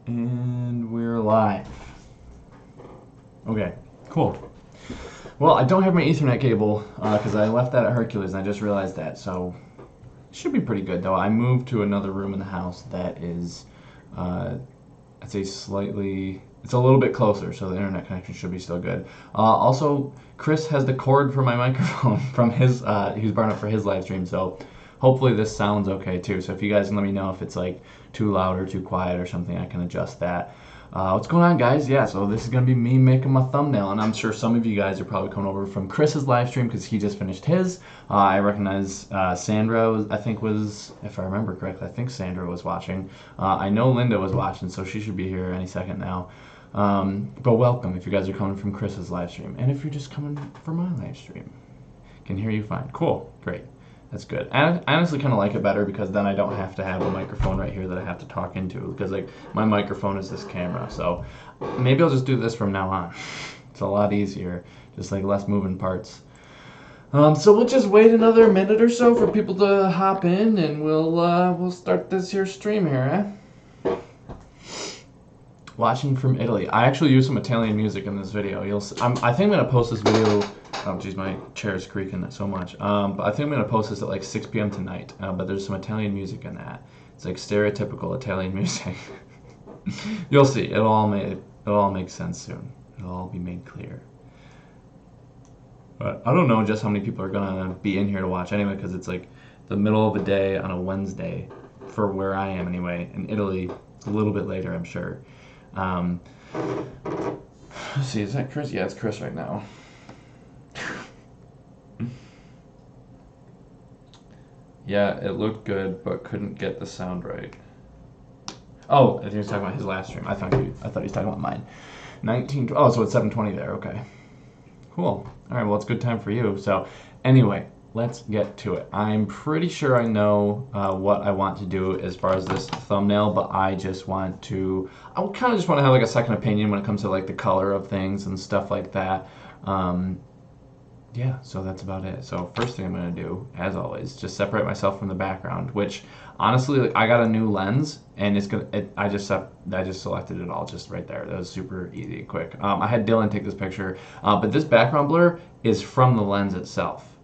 And we're live. Okay, cool. Well, I don't have my Ethernet cable because I left that at Hercules and I just realized that. So it should be pretty good though. I moved to another room in the house that is, I'd say slightly, it's a little bit closer, so the internet connection should be still good. Also, Chris has the cord for my microphone from his, he was brought up for his live stream, so hopefully this sounds okay too. So if you guys can let me know if it's like too loud or too quiet or something, I can adjust that. What's going on, guys? Yeah, so this is going to be me making my thumbnail, and I'm sure some of you guys are probably coming over from Chris's live stream because he just finished his. I recognize Sandra, I think was, if I remember correctly, I think Sandra was watching. I know Linda was watching, so she should be here any second now. But welcome if you guys are coming from Chris's live stream, and if you're just coming for my live stream. Can hear you fine. Cool, great. That's good. I honestly kind of like it better because then I don't have to have a microphone right here that I have to talk into because like my microphone is this camera. So maybe I'll just do this from now on. It's a lot easier, just like less moving parts. So we'll just wait another minute or so for people to hop in, and we'll start this here stream here, eh? Watching from Italy. I actually use some Italian music in this video. I think I'm gonna post this video. Oh geez, my chair is creaking so much. But I think I'm gonna post this at like 6 p.m. tonight. But there's some Italian music in that. It's like stereotypical Italian music. You'll see. It'll all make sense soon. It'll all be made clear. But I don't know just how many people are gonna be in here to watch anyway, because it's like the middle of the day on a Wednesday for where I am anyway. In Italy, it's a little bit later, I'm sure. Let's see, is that Chris? Yeah, it's Chris right now. Yeah, it looked good, but couldn't get the sound right. Oh, I think he was talking about his last stream. I thought he was talking about mine. 19. Oh, so it's 7:20 there. Okay. Cool. All right. Well, it's good time for you. So, anyway, let's get to it. I'm pretty sure I know what I want to do as far as this thumbnail, but I kind of just want to have like a second opinion when it comes to like the color of things and stuff like that. Yeah, so that's about it. So first thing I'm gonna do, as always, just separate myself from the background. Which honestly, like, I got a new lens, and I just selected it all just right there. That was super easy and quick. I had Dylan take this picture, but this background blur is from the lens itself.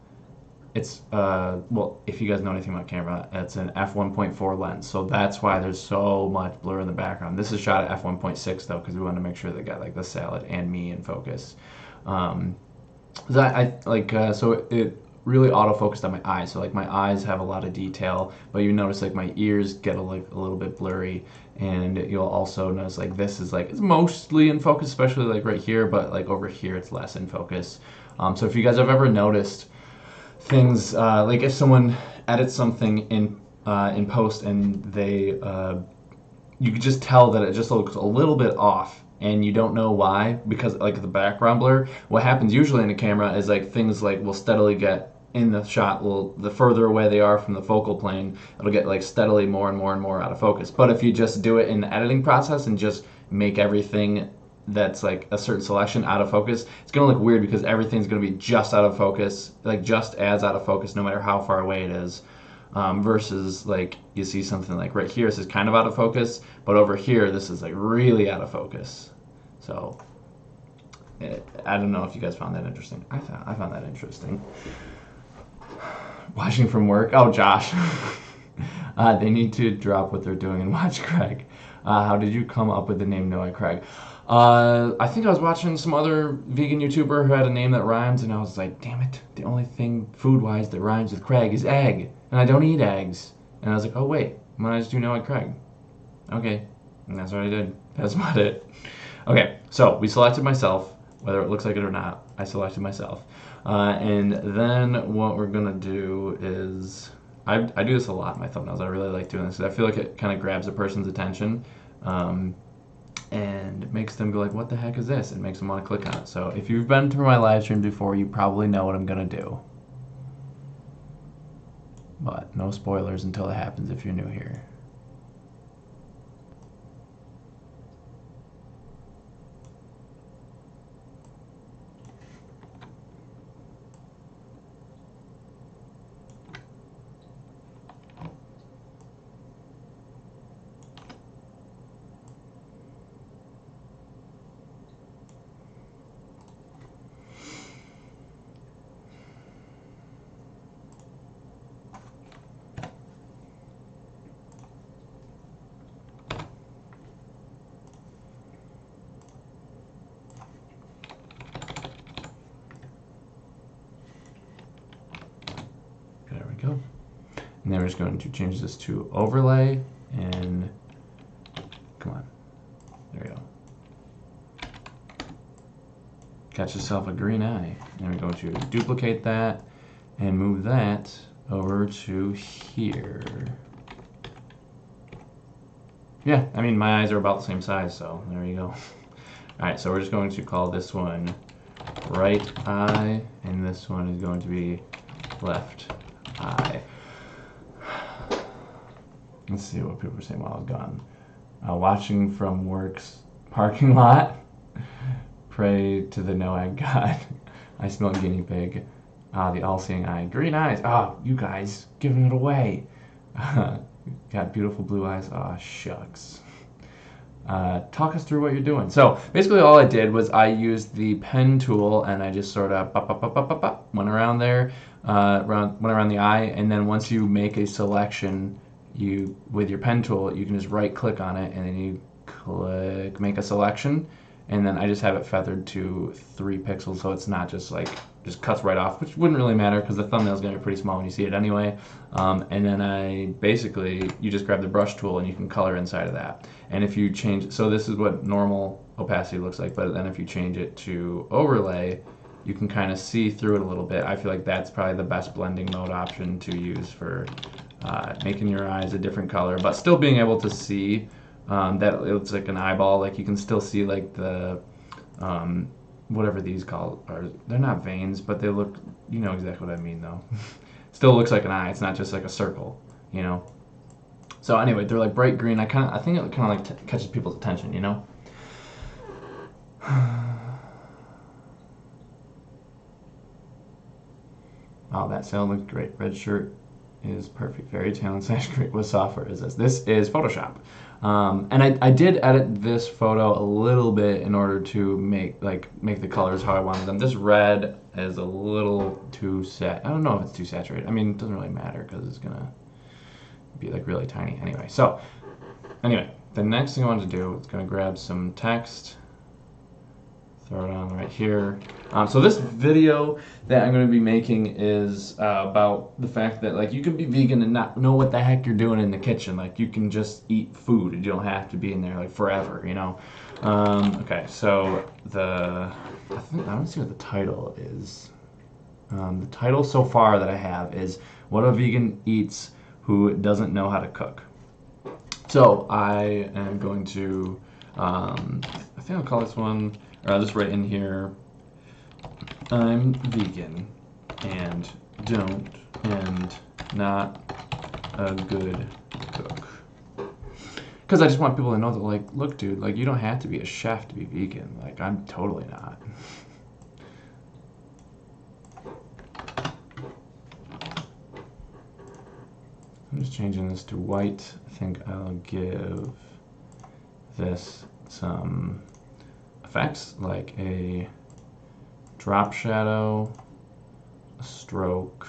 It's well, if you guys know anything about camera, it's an f1.4 lens, so that's why there's so much blur in the background. This is shot at f1.6 though, because we wanted to make sure they got like the salad and me in focus. So it really autofocused on my eyes. So like my eyes have a lot of detail, but you notice like my ears get a little bit blurry, and you'll also notice like this is like it's mostly in focus, especially like right here, but like over here it's less in focus. So if you guys have ever noticed things like if someone edits something in post and they you could just tell that it just looks a little bit off and you don't know why because like the background blur, what happens usually in a camera is like things like will steadily get in the shot, will the further away they are from the focal plane, it'll get like steadily more and more and more out of focus. But if you just do it in the editing process and just make everything that's like a certain selection out of focus, it's gonna look weird because everything's gonna be just out of focus, like just as out of focus no matter how far away it is. Versus like you see something like right here, this is kind of out of focus, but over here this is like really out of focus. So I don't know if you guys found that interesting. I found that interesting. Watching from work. Oh, Josh. They need to drop what they're doing and watch Craig. How did you come up with the name No I Craig? I think I was watching some other vegan YouTuber who had a name that rhymes, and I was like, damn it, the only thing food-wise that rhymes with Craig is egg, and I don't eat eggs. And I was like, oh wait, why don't I just do No I Craig? Okay, and that's what I did. That's about it. Okay, so we selected myself, whether it looks like it or not, I selected myself. And then what we're gonna do is, I do this a lot in my thumbnails. I really like doing this because I feel like it kind of grabs a person's attention. And it makes them go like, what the heck is this? It makes them want to click on it. So if you've been to my live stream before, you probably know what I'm gonna do. But no spoilers until it happens if you're new here. we're just going to change this to overlay, and come on, there we go. Catch yourself a green eye. And we're going to duplicate that and move that over to here. Yeah, I mean, my eyes are about the same size, so there you go. All right, so we're just going to call this one right eye, and this one is going to be left eye. Let's see what people are saying while I was gone. Watching from work's parking lot. Pray to the no-eyed God. I smell guinea pig. The all-seeing eye. Green eyes. Oh, you guys, giving it away. Got beautiful blue eyes. Oh, shucks. Talk us through what you're doing. So basically all I did was I used the pen tool and I just sort of went around there, went around the eye, and then once you make a selection, with your pen tool, you can just right-click on it and then you click make a selection. And then I just have it feathered to 3 pixels, so it's not just cuts right off, which wouldn't really matter because the thumbnail is going to be pretty small when you see it anyway. And then you just grab the brush tool and you can color inside of that. And if you change, so this is what normal opacity looks like, but then if you change it to overlay, you can kind of see through it a little bit. I feel like that's probably the best blending mode option to use for making your eyes a different color, but still being able to see that it looks like an eyeball. Like you can still see like the whatever these are. They're not veins, but they look. You know exactly what I mean, though. Still looks like an eye. It's not just like a circle, you know. So anyway, they're like bright green. I think it kind of like catches people's attention, you know. Oh, that sound looks great. Red shirt is perfect. Very talented / great. What software is this? This is Photoshop. And I did edit this photo a little bit in order to make the colors how I wanted them. This red is a little too I don't know if it's too saturated. I mean, it doesn't really matter because it's gonna be like really tiny anyway. So anyway, the next thing I wanted to do is gonna grab some text, throw it on right here. So this video that I'm going to be making is about the fact that like you can be vegan and not know what the heck you're doing in the kitchen. Like you can just eat food and you don't have to be in there like forever, you know. Okay, so I don't see what the title is. The title so far that I have is "What a Vegan Eats Who Doesn't Know How to Cook." So I am going to, I think I'll call this one, or I'll just write in here, I'm vegan and not a good cook. Because I just want people to know that, like, look, dude, like, you don't have to be a chef to be vegan. Like, I'm totally not. I'm just changing this to white. I think I'll give this some effects, like a drop shadow, a stroke.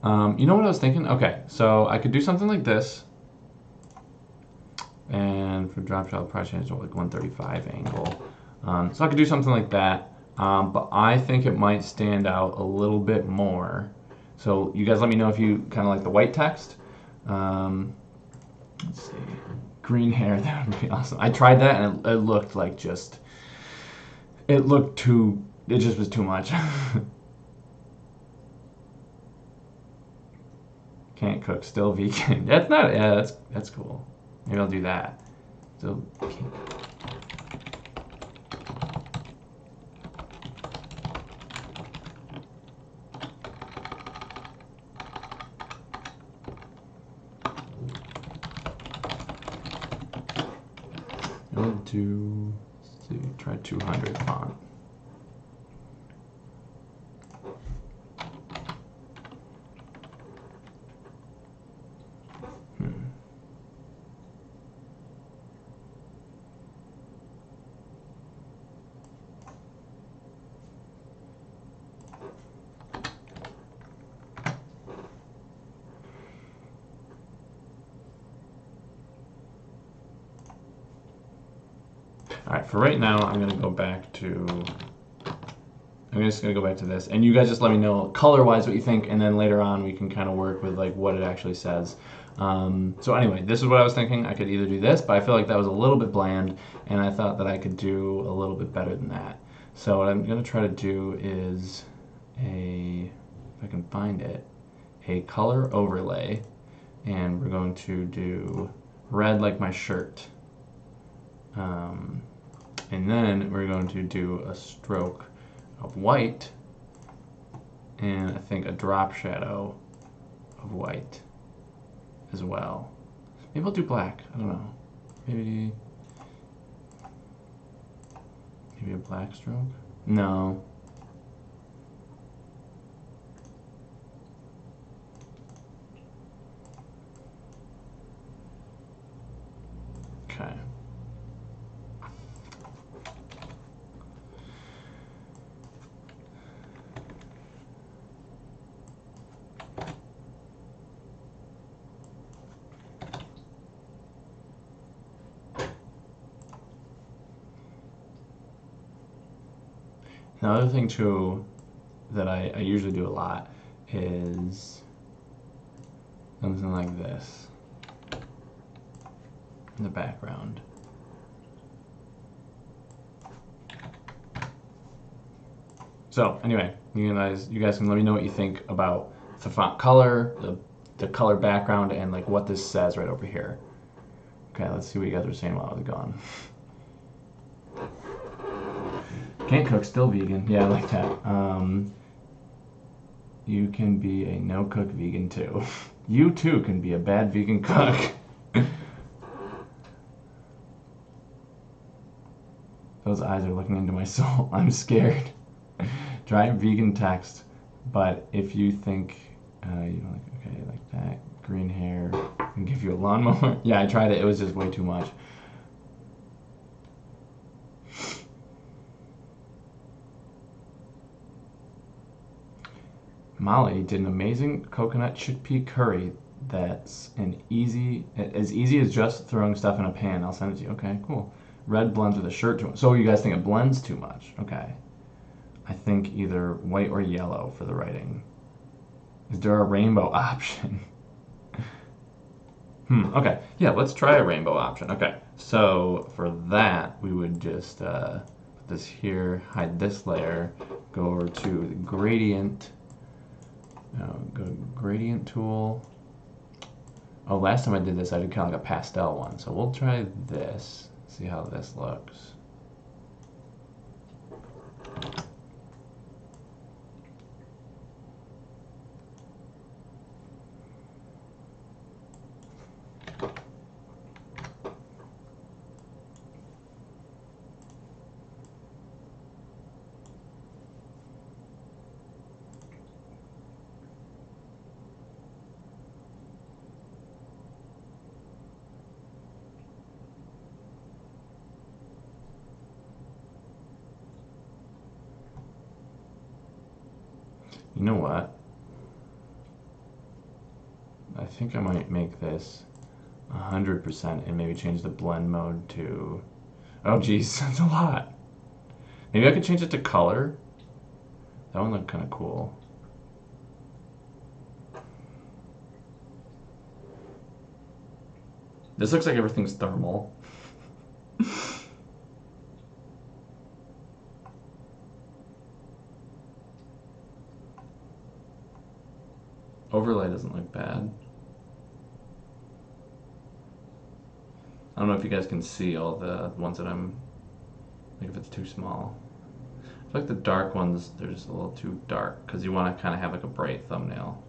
You know what I was thinking? Okay, so I could do something like this, and for drop shadow, I'll probably change it to like 135 angle. So I could do something like that, but I think it might stand out a little bit more. So you guys let me know if you kind of like the white text. Let's see. Green hair, that would be awesome. I tried that and it looked like it just was too much. Can't cook, still vegan. That's cool. Maybe I'll do that. So, try 200 font. All right, for right now, I'm going to go back to I'm just gonna go back to this, and you guys just let me know color-wise what you think, and then later on we can kind of work with like what it actually says. So anyway, this is what I was thinking. I could either do this, but I feel like that was a little bit bland, and I thought that I could do a little bit better than that. So what I'm gonna try to do is if I can find it, a color overlay, and we're going to do red like my shirt. And then we're going to do a stroke of white, and I think a drop shadow of white as well. Maybe I'll do black. I don't know. Maybe a black stroke? No. Okay. Another thing too that I usually do a lot is something like this in the background. So anyway, you guys can let me know what you think about the font color, the color background, and like what this says right over here. Okay, let's see what you guys were saying while I was gone. Can't cook, still vegan. Yeah, I like that. You can be a no-cook vegan too. You too can be a bad vegan cook. Those eyes are looking into my soul. I'm scared. Try vegan text, but if you think you don't like, okay, like that, green hair, and give you a lawnmower. Yeah, I tried it. It was just way too much. Molly did an amazing coconut chickpea curry that's as easy as just throwing stuff in a pan. I'll send it to you. Okay, cool. Red blends with a shirt too much. So you guys think it blends too much? Okay. I think either white or yellow for the writing. Is there a rainbow option? Okay. Yeah, let's try a rainbow option. Okay. So for that, we would just put this here, hide this layer, go over to the gradient. Go to gradient tool. Oh, last time I did this, I did kind of like a pastel one. So we'll try this, see how this looks. You know what? I think I might make this 100% and maybe change the blend mode to... Oh geez, that's a lot. Maybe I could change it to color. That one looked kind of cool. This looks like everything's thermal. Overlay doesn't look bad. I don't know if you guys can see all the ones that I'm, like if it's too small. I feel like the dark ones, they're just a little too dark because you want to kind of have like a bright thumbnail.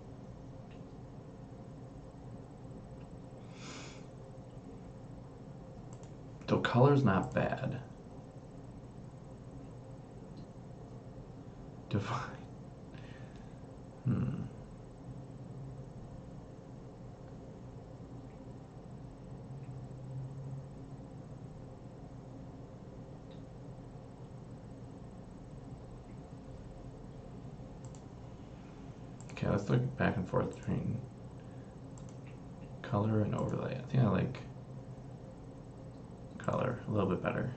So color's not bad. Define. Okay, let's look back and forth between color and overlay. I think I like color a little bit better.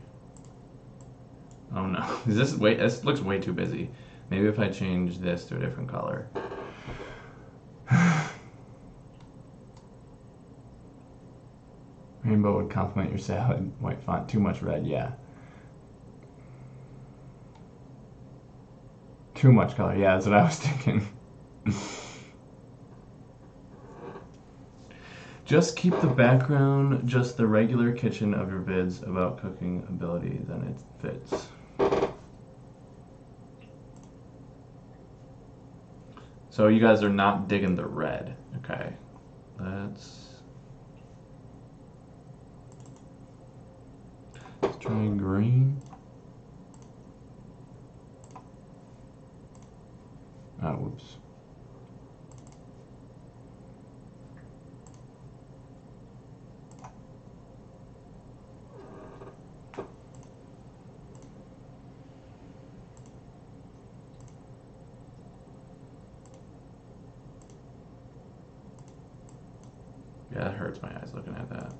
Oh no, this looks way too busy. Maybe if I change this to a different color. Rainbow would complement your salad. White font, too much red, yeah. Too much color, yeah, that's what I was thinking. Just keep the background just the regular kitchen of your vids about cooking ability, then it fits. So you guys are not digging the red. Okay, let's try green. Oh, whoops. Yeah, it hurts my eyes looking at that.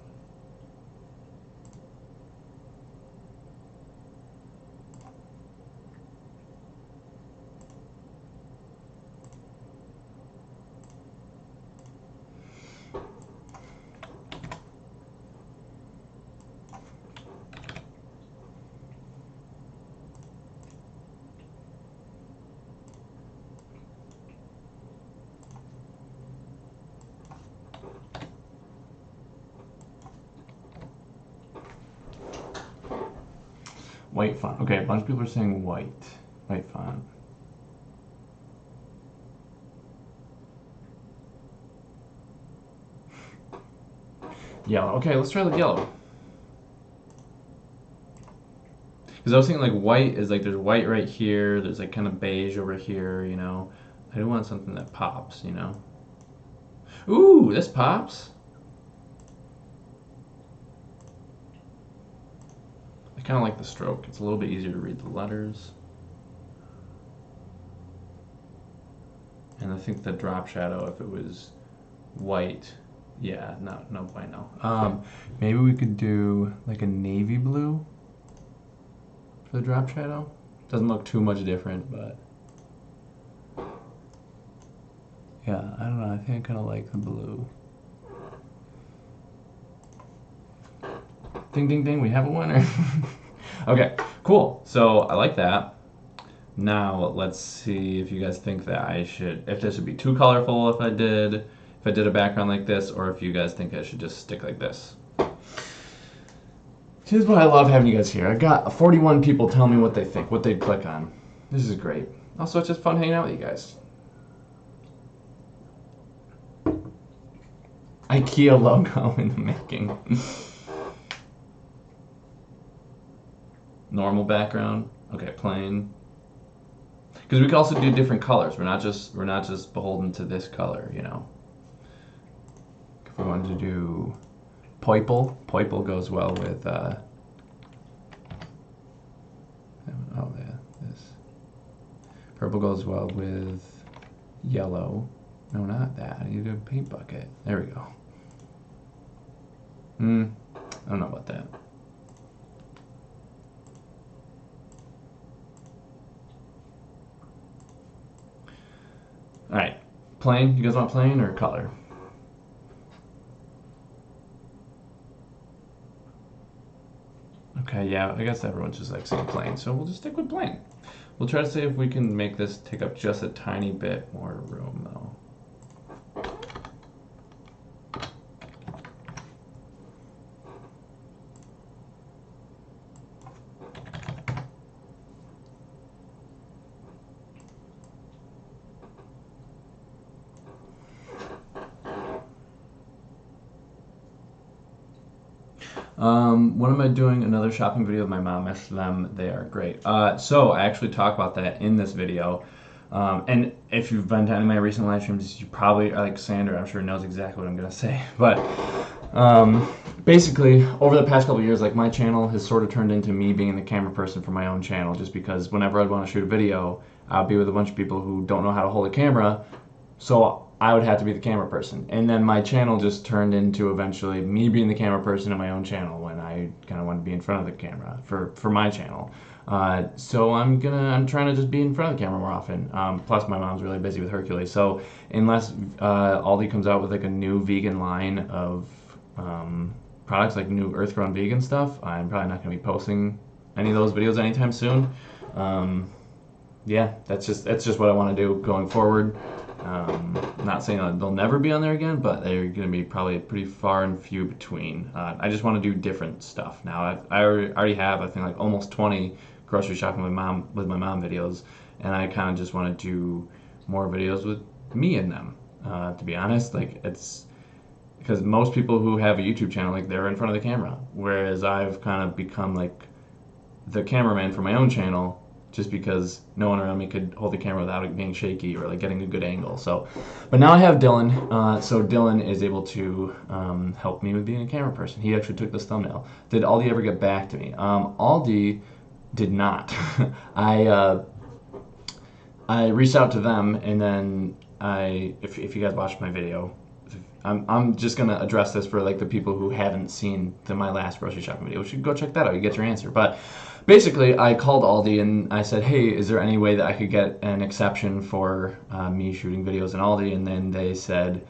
White font. Okay, a bunch of people are saying white. White font. Yellow. Okay, let's try the yellow. Because I was thinking like white is like there's white right here, there's like kind of beige over here, you know. I do want something that pops, you know. Ooh, this pops. I kind of like the stroke. It's a little bit easier to read the letters. And I think the drop shadow, if it was white, yeah, no bueno. Maybe we could do like a navy blue for the drop shadow. Doesn't look too much different, but yeah, I don't know. I think I kind of like the blue. Ding, ding, ding, we have a winner. Okay, cool. So I like that. Now let's see if you guys think that if this would be too colorful if I did a background like this, or if you guys think I should just stick like this. Here's why I love having you guys here. I got 41 people telling me what they think, what they'd click on. This is great. Also, it's just fun hanging out with you guys. IKEA logo in the making. Normal background. Okay, plain. Because we can also do different colors. We're not just beholden to this color, you know. If we wanted to do purple goes well with oh yeah, this. Purple goes well with yellow. No, not that. I need to do a paint bucket. There we go. I don't know about that. All right, plain. You guys want plain or color? Okay, yeah, I guess everyone's just like saying plain, so we'll just stick with plain. We'll try to see if we can make this take up just a tiny bit more room, though. When am I doing another shopping video with my mom? Message them, they are great. So I actually talk about that in this video. And if you've been to any of my recent live streams, you probably, like Sandra, I'm sure knows exactly what I'm going to say. But basically, over the past couple of years, like my channel has sort of turned into me being the camera person for my own channel, just because whenever I'd want to shoot a video, I'll be with a bunch of people who don't know how to hold a camera. So I would have to be the camera person. And then my channel just turned into eventually me being the camera person in my own channel when I I kind of want to be in front of the camera for my channel. So I'm trying to just be in front of the camera more often. Plus my mom's really busy with Hercules. So unless Aldi comes out with like a new vegan line of products, like new earth-grown vegan stuff, I'm probably not going to be posting any of those videos anytime soon. Yeah, that's just what I want to do going forward. Not saying they'll never be on there again, but they're going to be probably pretty far and few between. I just want to do different stuff now. I already have, I think, like almost 20 grocery shopping with my mom videos, and I kind of just want to do more videos with me in them. To be honest, like it's because most people who have a YouTube channel, like they're in front of the camera, whereas I've kind of become like the cameraman for my own channel, just because no one around me could hold the camera without it being shaky or like getting a good angle. So, but now I have Dylan, so Dylan is able to help me with being a camera person. He actually took this thumbnail. Did Aldi ever get back to me? Aldi did not. I reached out to them, and then if you guys watched my video, I'm just gonna address this for like the people who haven't seen my last grocery shopping video. You should go check that out. You get your answer. But basically, I called Aldi and I said, hey, is there any way that I could get an exception for me shooting videos in Aldi? And then they said,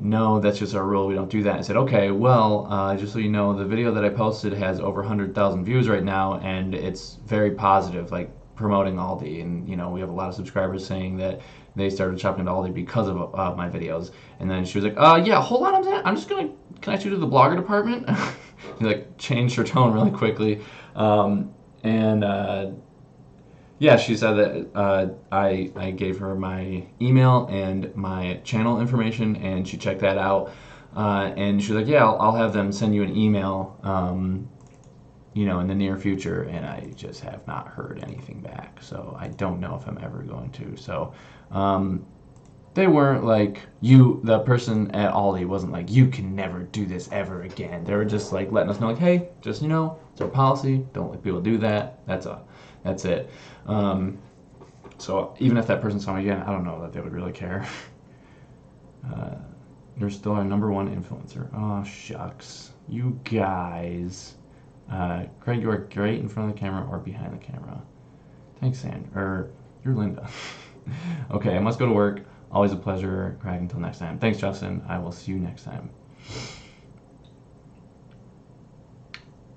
no, that's just our rule. We don't do that. I said, okay, well, just so you know, the video that I posted has over 100,000 views right now, and it's very positive, like promoting Aldi. And, you know, we have a lot of subscribers saying that they started shopping at Aldi because of my videos. And then she was like, yeah, hold on a minute. Can I shoot to the blogger department? She like changed her tone really quickly. Yeah, she said that I gave her my email and my channel information, and she checked that out. And she was like, yeah, I'll have them send you an email, you know, in the near future. And I just have not heard anything back. So I don't know if I'm ever going to. So they weren't like, the person at Aldi wasn't like, you can never do this ever again. They were just like letting us know, like, hey, just, you know, it's our policy. Don't let people do that. That's it. So even if that person saw me again, I don't know that they would really care. You're still our #1 influencer. Oh, shucks. You guys. Craig, you are great in front of the camera or behind the camera. Thanks, Sandra. You're Linda. Okay, I must go to work. Always a pleasure, Craig. Until next time. Thanks, Justin. I will see you next time.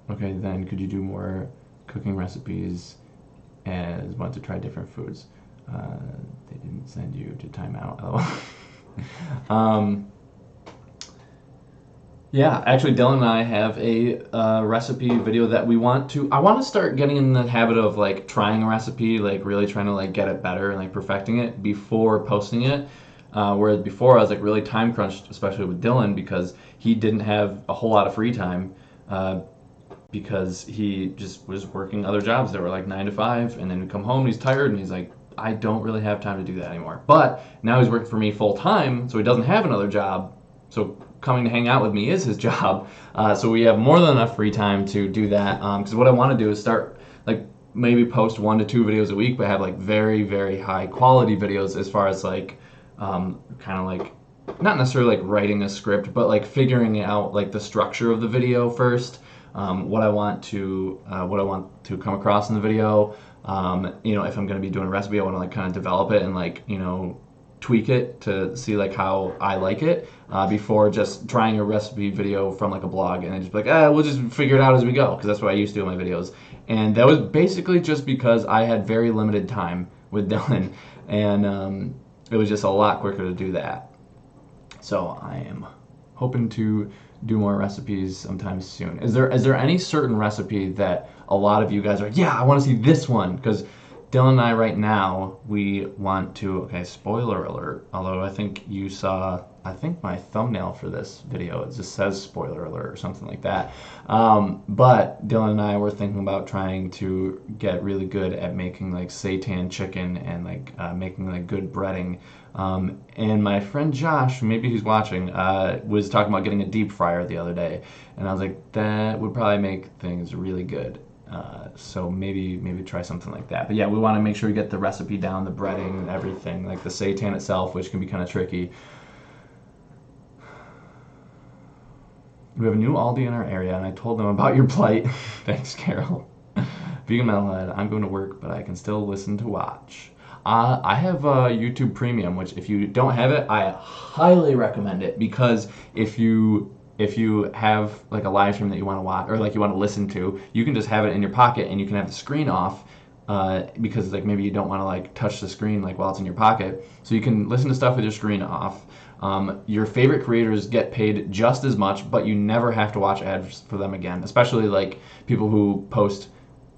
Okay, then could you do more cooking recipes as want to try different foods? They didn't send you to timeout. Yeah, actually, Dylan and I have a recipe video that I want to start getting in the habit of like trying a recipe, like really trying to like get it better and like perfecting it before posting it. Whereas before I was like really time crunched, especially with Dylan, because he didn't have a whole lot of free time, because he just was working other jobs that were like 9 to 5, and then he'd come home and he's tired and he's like, I don't really have time to do that anymore. But now he's working for me full time, so he doesn't have another job. So coming to hang out with me is his job. So we have more than enough free time to do that. Because what I want to do is start like maybe post 1 to 2 videos a week, but have like very, very high quality videos as far as like kind of like not necessarily like writing a script, but like figuring out like the structure of the video first. What I want to come across in the video. You know, if I'm going to be doing a recipe, I want to like kind of develop it and like, you know, tweak it to see like how I like it, before just trying a recipe video from like a blog and then just be like, we'll just figure it out as we go, because that's what I used to do in my videos. And that was basically just because I had very limited time with Dylan, and it was just a lot quicker to do that. So I am hoping to do more recipes sometime soon. Is there any certain recipe that a lot of you guys are like, yeah, I want to see this one? Because Dylan and I right now, we want to, okay, spoiler alert, although I think you saw, I think my thumbnail for this video, it just says spoiler alert or something like that. But Dylan and I were thinking about trying to get really good at making like seitan chicken and like making like good breading. And my friend Josh, maybe he's watching, was talking about getting a deep fryer the other day. And I was like, that would probably make things really good. So maybe try something like that. But yeah, we want to make sure we get the recipe down, the breading and everything, like the seitan itself, which can be kind of tricky. We have a new Aldi in our area, and I told them about your plight. Thanks, Carol. Vegan Metalhead, I'm going to work, but I can still listen to watch. I have YouTube Premium, which if you don't have it, I highly recommend it, because if you have like a live stream that you want to watch or like you want to listen to, you can just have it in your pocket and you can have the screen off, because like maybe you don't want to like touch the screen like while it's in your pocket, so you can listen to stuff with your screen off. Your favorite creators get paid just as much, but you never have to watch ads for them again, especially like people who post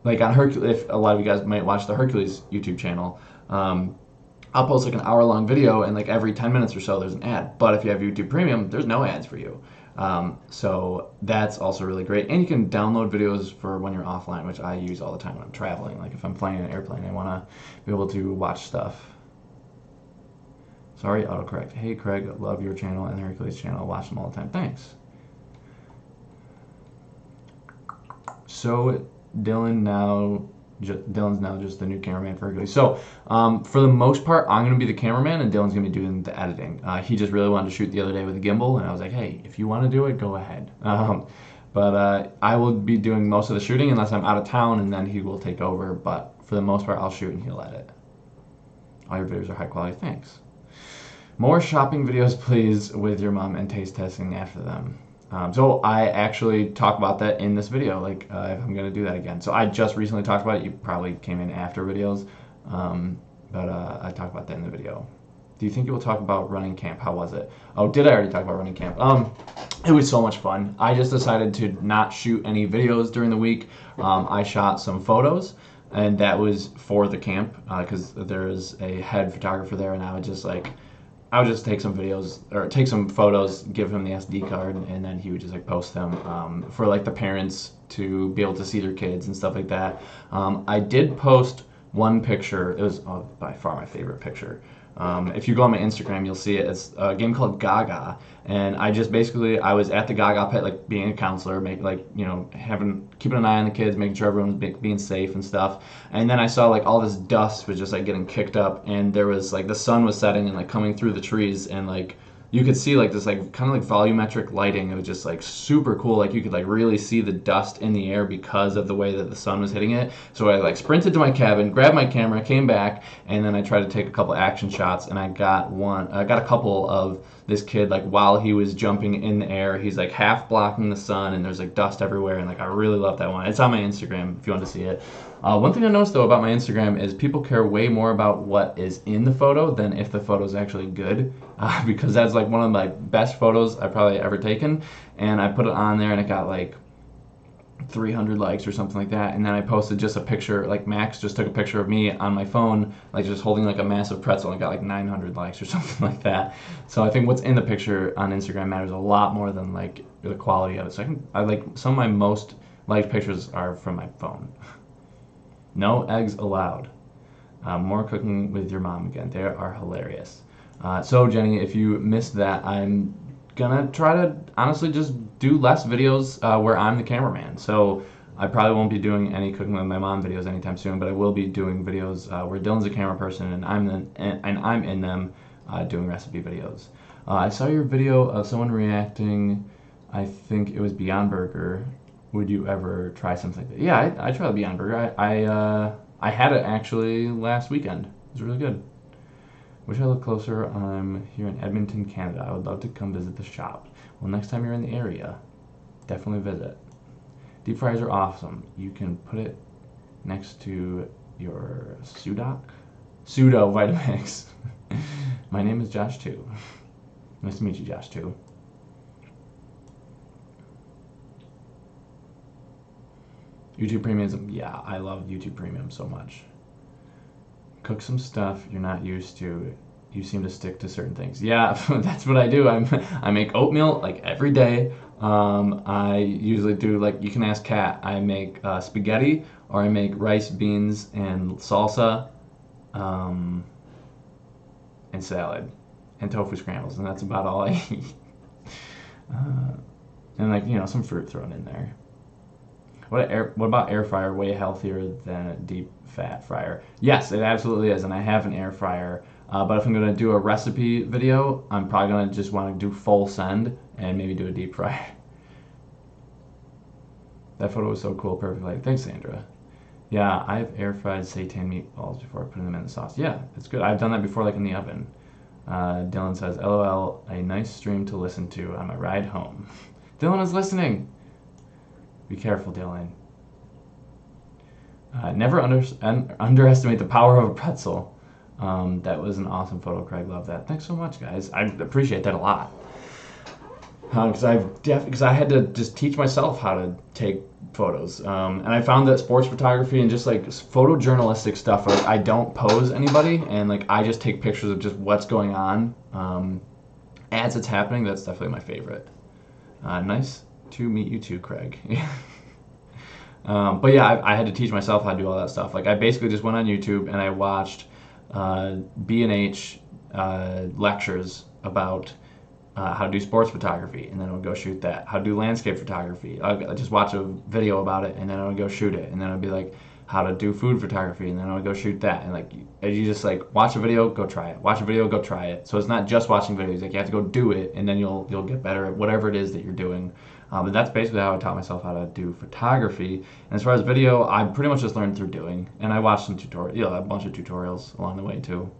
like on Hercules. If a lot of you guys might watch the Hercules YouTube channel, I'll post like an hour-long video, and like every 10 minutes or so there's an ad. But if you have YouTube Premium, there's no ads for you. So that's also really great. And you can download videos for when you're offline, which I use all the time when I'm traveling. Like if I'm flying in an airplane, I want to be able to watch stuff. Sorry, autocorrect. Hey, Craig, love your channel and the Hercules channel. Watch them all the time. Thanks. So Dylan's now just the new cameraman for Hercules. So for the most part, I'm going to be the cameraman, and Dylan's going to be doing the editing. He just really wanted to shoot the other day with a gimbal, and I was like, hey, if you want to do it, go ahead. But I will be doing most of the shooting unless I'm out of town, and then he will take over. But for the most part, I'll shoot and he'll edit. All your videos are high quality. Thanks. More shopping videos, please, with your mom, and taste testing after them. So I actually talk about that in this video, like if I'm going to do that again. So I just recently talked about it. You probably came in after videos, but I talked about that in the video. Do you think you will talk about running camp? How was it? Oh, did I already talk about running camp? It was so much fun. I just decided to not shoot any videos during the week. I shot some photos, and that was for the camp, because there's a head photographer there, and I would just take some videos or take some photos, give him the SD card, and then he would just like post them for like the parents to be able to see their kids and stuff like that. I did post one picture. It was by far my favorite picture. If you go on my Instagram, you'll see it. It's a game called Gaga, and I was at the Gaga pit, like being a counselor, keeping an eye on the kids, making sure everyone was being safe and stuff. And then I saw like all this dust was just like getting kicked up, and there was like the sun was setting and like coming through the trees, and like you could see like this like kind of like volumetric lighting. It was just like super cool. Like you could like really see the dust in the air because of the way that the sun was hitting it. So I like sprinted to my cabin, grabbed my camera, came back, and then I tried to take a couple action shots, and I got a couple of this kid like while he was jumping in the air. He's like half blocking the sun, and there's like dust everywhere, and like I really love that one. It's on my Instagram if you want to see it. One thing I noticed though about my Instagram is people care way more about what is in the photo than if the photo is actually good, because that's like one of my best photos I've probably ever taken, and I put it on there and it got like 300 likes or something like that. And then I posted just a picture, like Max just took a picture of me on my phone, like just holding like a massive pretzel, and got like 900 likes or something like that. So I think what's in the picture on Instagram matters a lot more than like the quality of it. So I like some of my most liked pictures are from my phone. No eggs allowed. More cooking with your mom again. They are hilarious. So Jenny, if you missed that, I'm gonna try to honestly just do less videos where I'm the cameraman. So I probably won't be doing any cooking with my mom videos anytime soon, but I will be doing videos where Dylan's a camera person and I'm in them doing recipe videos. I saw your video of someone reacting. I think it was Beyond Burger. Would you ever try something like that? Yeah, I tried the Beyond Burger. I had it actually last weekend. It was really good. Wish I lived closer. I'm here in Edmonton, Canada. I would love to come visit the shop. Well, next time you're in the area, definitely visit. Deep fryers are awesome. You can put it next to your pseudo Vitamix. My name is Josh too. Nice to meet you, Josh too. YouTube Premium, yeah, I love YouTube Premium so much. Cook some stuff you're not used to. You seem to stick to certain things. Yeah, that's what I do. I make oatmeal like every day. I usually do, like, you can ask Kat. I make spaghetti, or I make rice, beans, and salsa, and salad, and tofu scrambles, and that's about all I eat. And like, some fruit thrown in there. What about air fryer? Way healthier than a deep fat fryer. Yes, it absolutely is, and I have an air fryer. But if I'm gonna do a recipe video, I'm probably gonna just want to do full send and maybe do a deep fryer. That photo was so cool. Perfect light. Thanks, Sandra. Yeah, I've air fried seitan meatballs before putting them in the sauce. Yeah, it's good. I've done that before, like in the oven. Dylan says, LOL, a nice stream to listen to on my ride home. Dylan is listening. Be careful, Dylan. Never underestimate the power of a pretzel. That was an awesome photo, Craig. Love that. Thanks so much, guys. I appreciate that a lot. Because I had to just teach myself how to take photos, and I found that sports photography and just like photojournalistic stuff, like I don't pose anybody, and like I just take pictures of just what's going on as it's happening. That's definitely my favorite. Nice to meet you too, Craig. But yeah, I had to teach myself how to do all that stuff. Like I basically just went on YouTube and I watched B&H lectures about how to do sports photography, and then I would go shoot that. How to do landscape photography. I'd just watch a video about it, and then I would go shoot it. And then I'd be like, how to do food photography, and then I would go shoot that. And like, you just like watch a video, go try it. Watch a video, go try it. So it's not just watching videos. Like you have to go do it, and then you'll get better at whatever it is that you're doing. But that's basically how I taught myself how to do photography. And as far as video, I pretty much just learned through doing. And I watched some tutorials, a bunch of tutorials along the way too.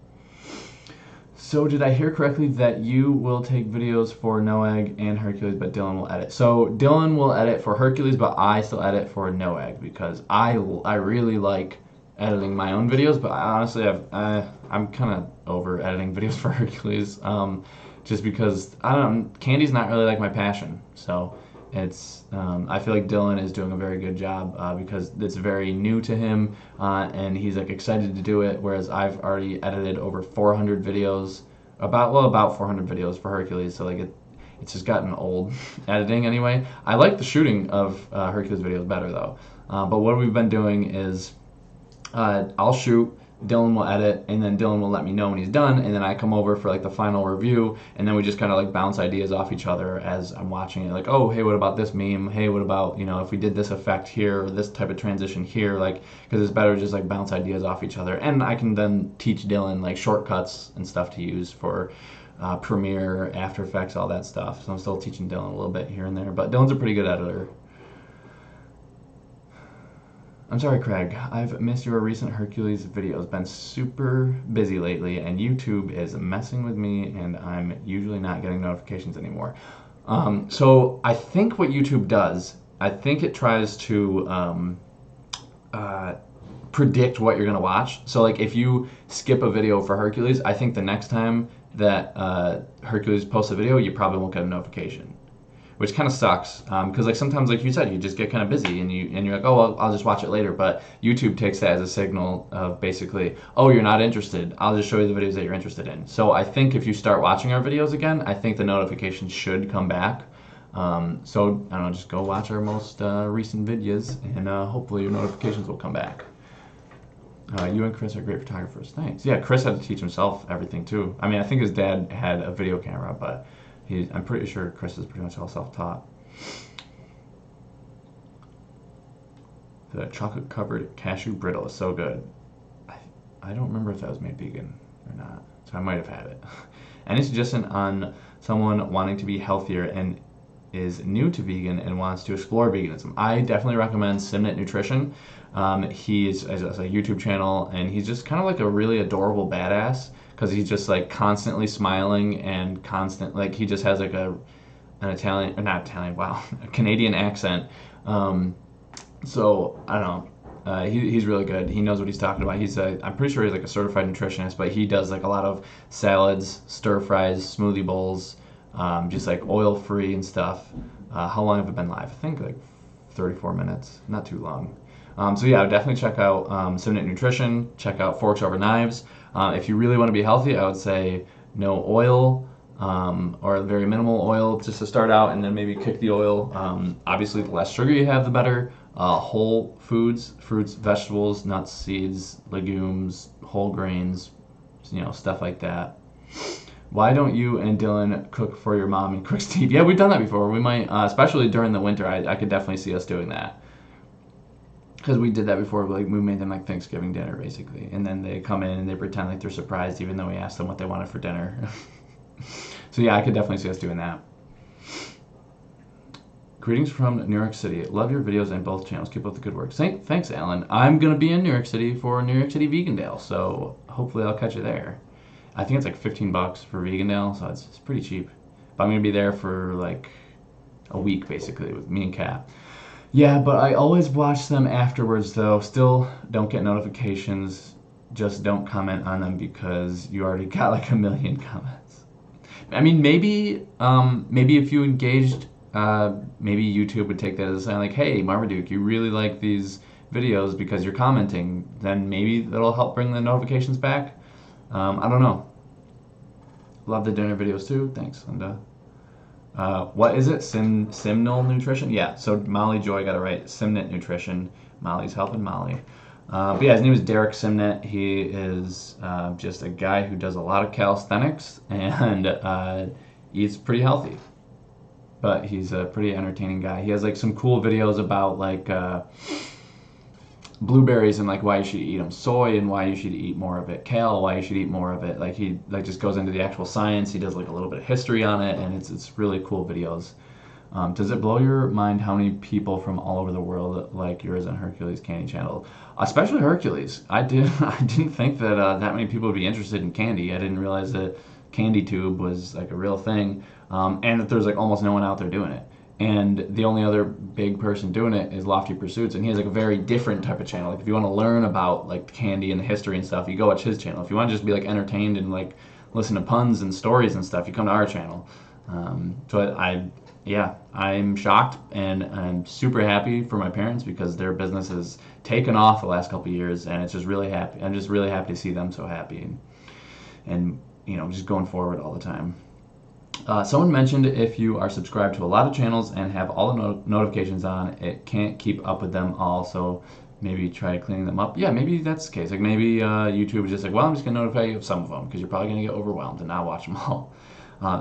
So did I hear correctly that you will take videos for Noag and Hercules, but Dylan will edit? So Dylan will edit for Hercules, but I still edit for Noag because I really like editing my own videos, but I honestly I'm kind of over editing videos for Hercules, just because I don't know, candy's not really like my passion. So it's I feel like Dylan is doing a very good job because it's very new to him, and he's like excited to do it, whereas I've already edited over 400 videos, about 400 videos for Hercules, so like it's just gotten old editing anyway. I like the shooting of Hercules videos better though, but what we've been doing is I'll shoot, Dylan will edit, and then Dylan will let me know when he's done, and then I come over for like the final review, and then we just kind of like bounce ideas off each other as I'm watching it. Like, oh, hey, what about this meme? Hey, what about, if we did this effect here or this type of transition here? Like, because it's better to just like bounce ideas off each other, and I can then teach Dylan like shortcuts and stuff to use for Premiere, After Effects, all that stuff. So I'm still teaching Dylan a little bit here and there, but Dylan's a pretty good editor. I'm sorry, Craig. I've missed your recent Hercules videos. Been super busy lately, and YouTube is messing with me, and I'm usually not getting notifications anymore. So I think what YouTube does, I think it tries to predict what you're going to watch. So like if you skip a video for Hercules, I think the next time that Hercules posts a video, you probably won't get a notification. Which kind of sucks, because like sometimes, like you said, you just get kind of busy and you're like, oh, well, I'll just watch it later. But YouTube takes that as a signal of basically, oh, you're not interested. I'll just show you the videos that you're interested in. So I think if you start watching our videos again, I think the notifications should come back. So I don't know, just go watch our most recent videos, and hopefully your notifications will come back. You and Chris are great photographers. Thanks. Yeah, Chris had to teach himself everything too. I mean, I think his dad had a video camera, but I'm pretty sure Chris is pretty much all self-taught. The chocolate-covered cashew brittle is so good. I don't remember if that was made vegan or not, so I might have had it. Any suggestion on someone wanting to be healthier and is new to vegan and wants to explore veganism? I definitely recommend Simnett Nutrition. He's a YouTube channel, and he's just kind of like a really adorable badass, because he's just like constantly smiling and like he just has like an Italian, or not Italian, wow, a Canadian accent. So I don't know. He's really good. He knows what he's talking about. I'm pretty sure he's like a certified nutritionist, but he does like a lot of salads, stir fries, smoothie bowls, just like oil free and stuff. How long have it been live? I think like 34 minutes, not too long. So yeah, I would definitely check out Simnett Nutrition, check out Forks Over Knives. If you really want to be healthy, I would say no oil, or very minimal oil just to start out, and then maybe kick the oil. Obviously, the less sugar you have, the better. Whole foods, fruits, vegetables, nuts, seeds, legumes, whole grains, stuff like that. Why don't you and Dylan cook for your mom and cook Steve? Yeah, we've done that before. We might, especially during the winter, I could definitely see us doing that. Because we did that before, like we made them like Thanksgiving dinner basically, and then they come in and they pretend like they're surprised even though we asked them what they wanted for dinner. So yeah, I could definitely see us doing that. Greetings from New York City. Love your videos and both channels. Keep up the good work. Thanks, Alan. I'm going to be in New York City for New York City Vegan Day, so hopefully I'll catch you there. I think it's like $15 for Vegan Day, so it's pretty cheap. But I'm going to be there for like a week, basically, with me and Kat. Yeah, but I always watch them afterwards, though. Still don't get notifications. Just don't comment on them because you already got like a million comments. I mean, maybe if you engaged, maybe YouTube would take that as a sign like, hey, Marmaduke, you really like these videos because you're commenting. Then maybe that'll help bring the notifications back. I don't know. Love the dinner videos too. Thanks, Linda. What is it? Simnol Nutrition? Yeah, so Molly Joy got it right. Simnet Nutrition. Molly's helping Molly. But yeah, his name is Derek Simnet. He is just a guy who does a lot of calisthenics and eats pretty healthy. But he's a pretty entertaining guy. He has like some cool videos about like blueberries and like why you should eat them, soy and why you should eat more of it, kale, why you should eat more of it. Like he like just goes into the actual science. He does like a little bit of history on it, and it's really cool videos. Does it blow your mind how many people from all over the world like yours and Hercules Candy Channel? Especially Hercules. I didn't think that that many people would be interested in candy. I didn't realize that Candy Tube was like a real thing, and that there's like almost no one out there doing it. And the only other big person doing it is Lofty Pursuits, and he has like a very different type of channel. Like if you want to learn about like candy and the history and stuff, you go watch his channel. If you want to just be like entertained and like listen to puns and stories and stuff, you come to our channel. I'm shocked and I'm super happy for my parents because their business has taken off the last couple of years, and it's just really happy. I'm just really happy to see them so happy and you know, just going forward all the time. Someone mentioned if you are subscribed to a lot of channels and have all the notifications on, it can't keep up with them all, so maybe try cleaning them up. Yeah, maybe that's the case. Like maybe YouTube is just like, well, I'm just going to notify you of some of them because you're probably going to get overwhelmed and not watch them all.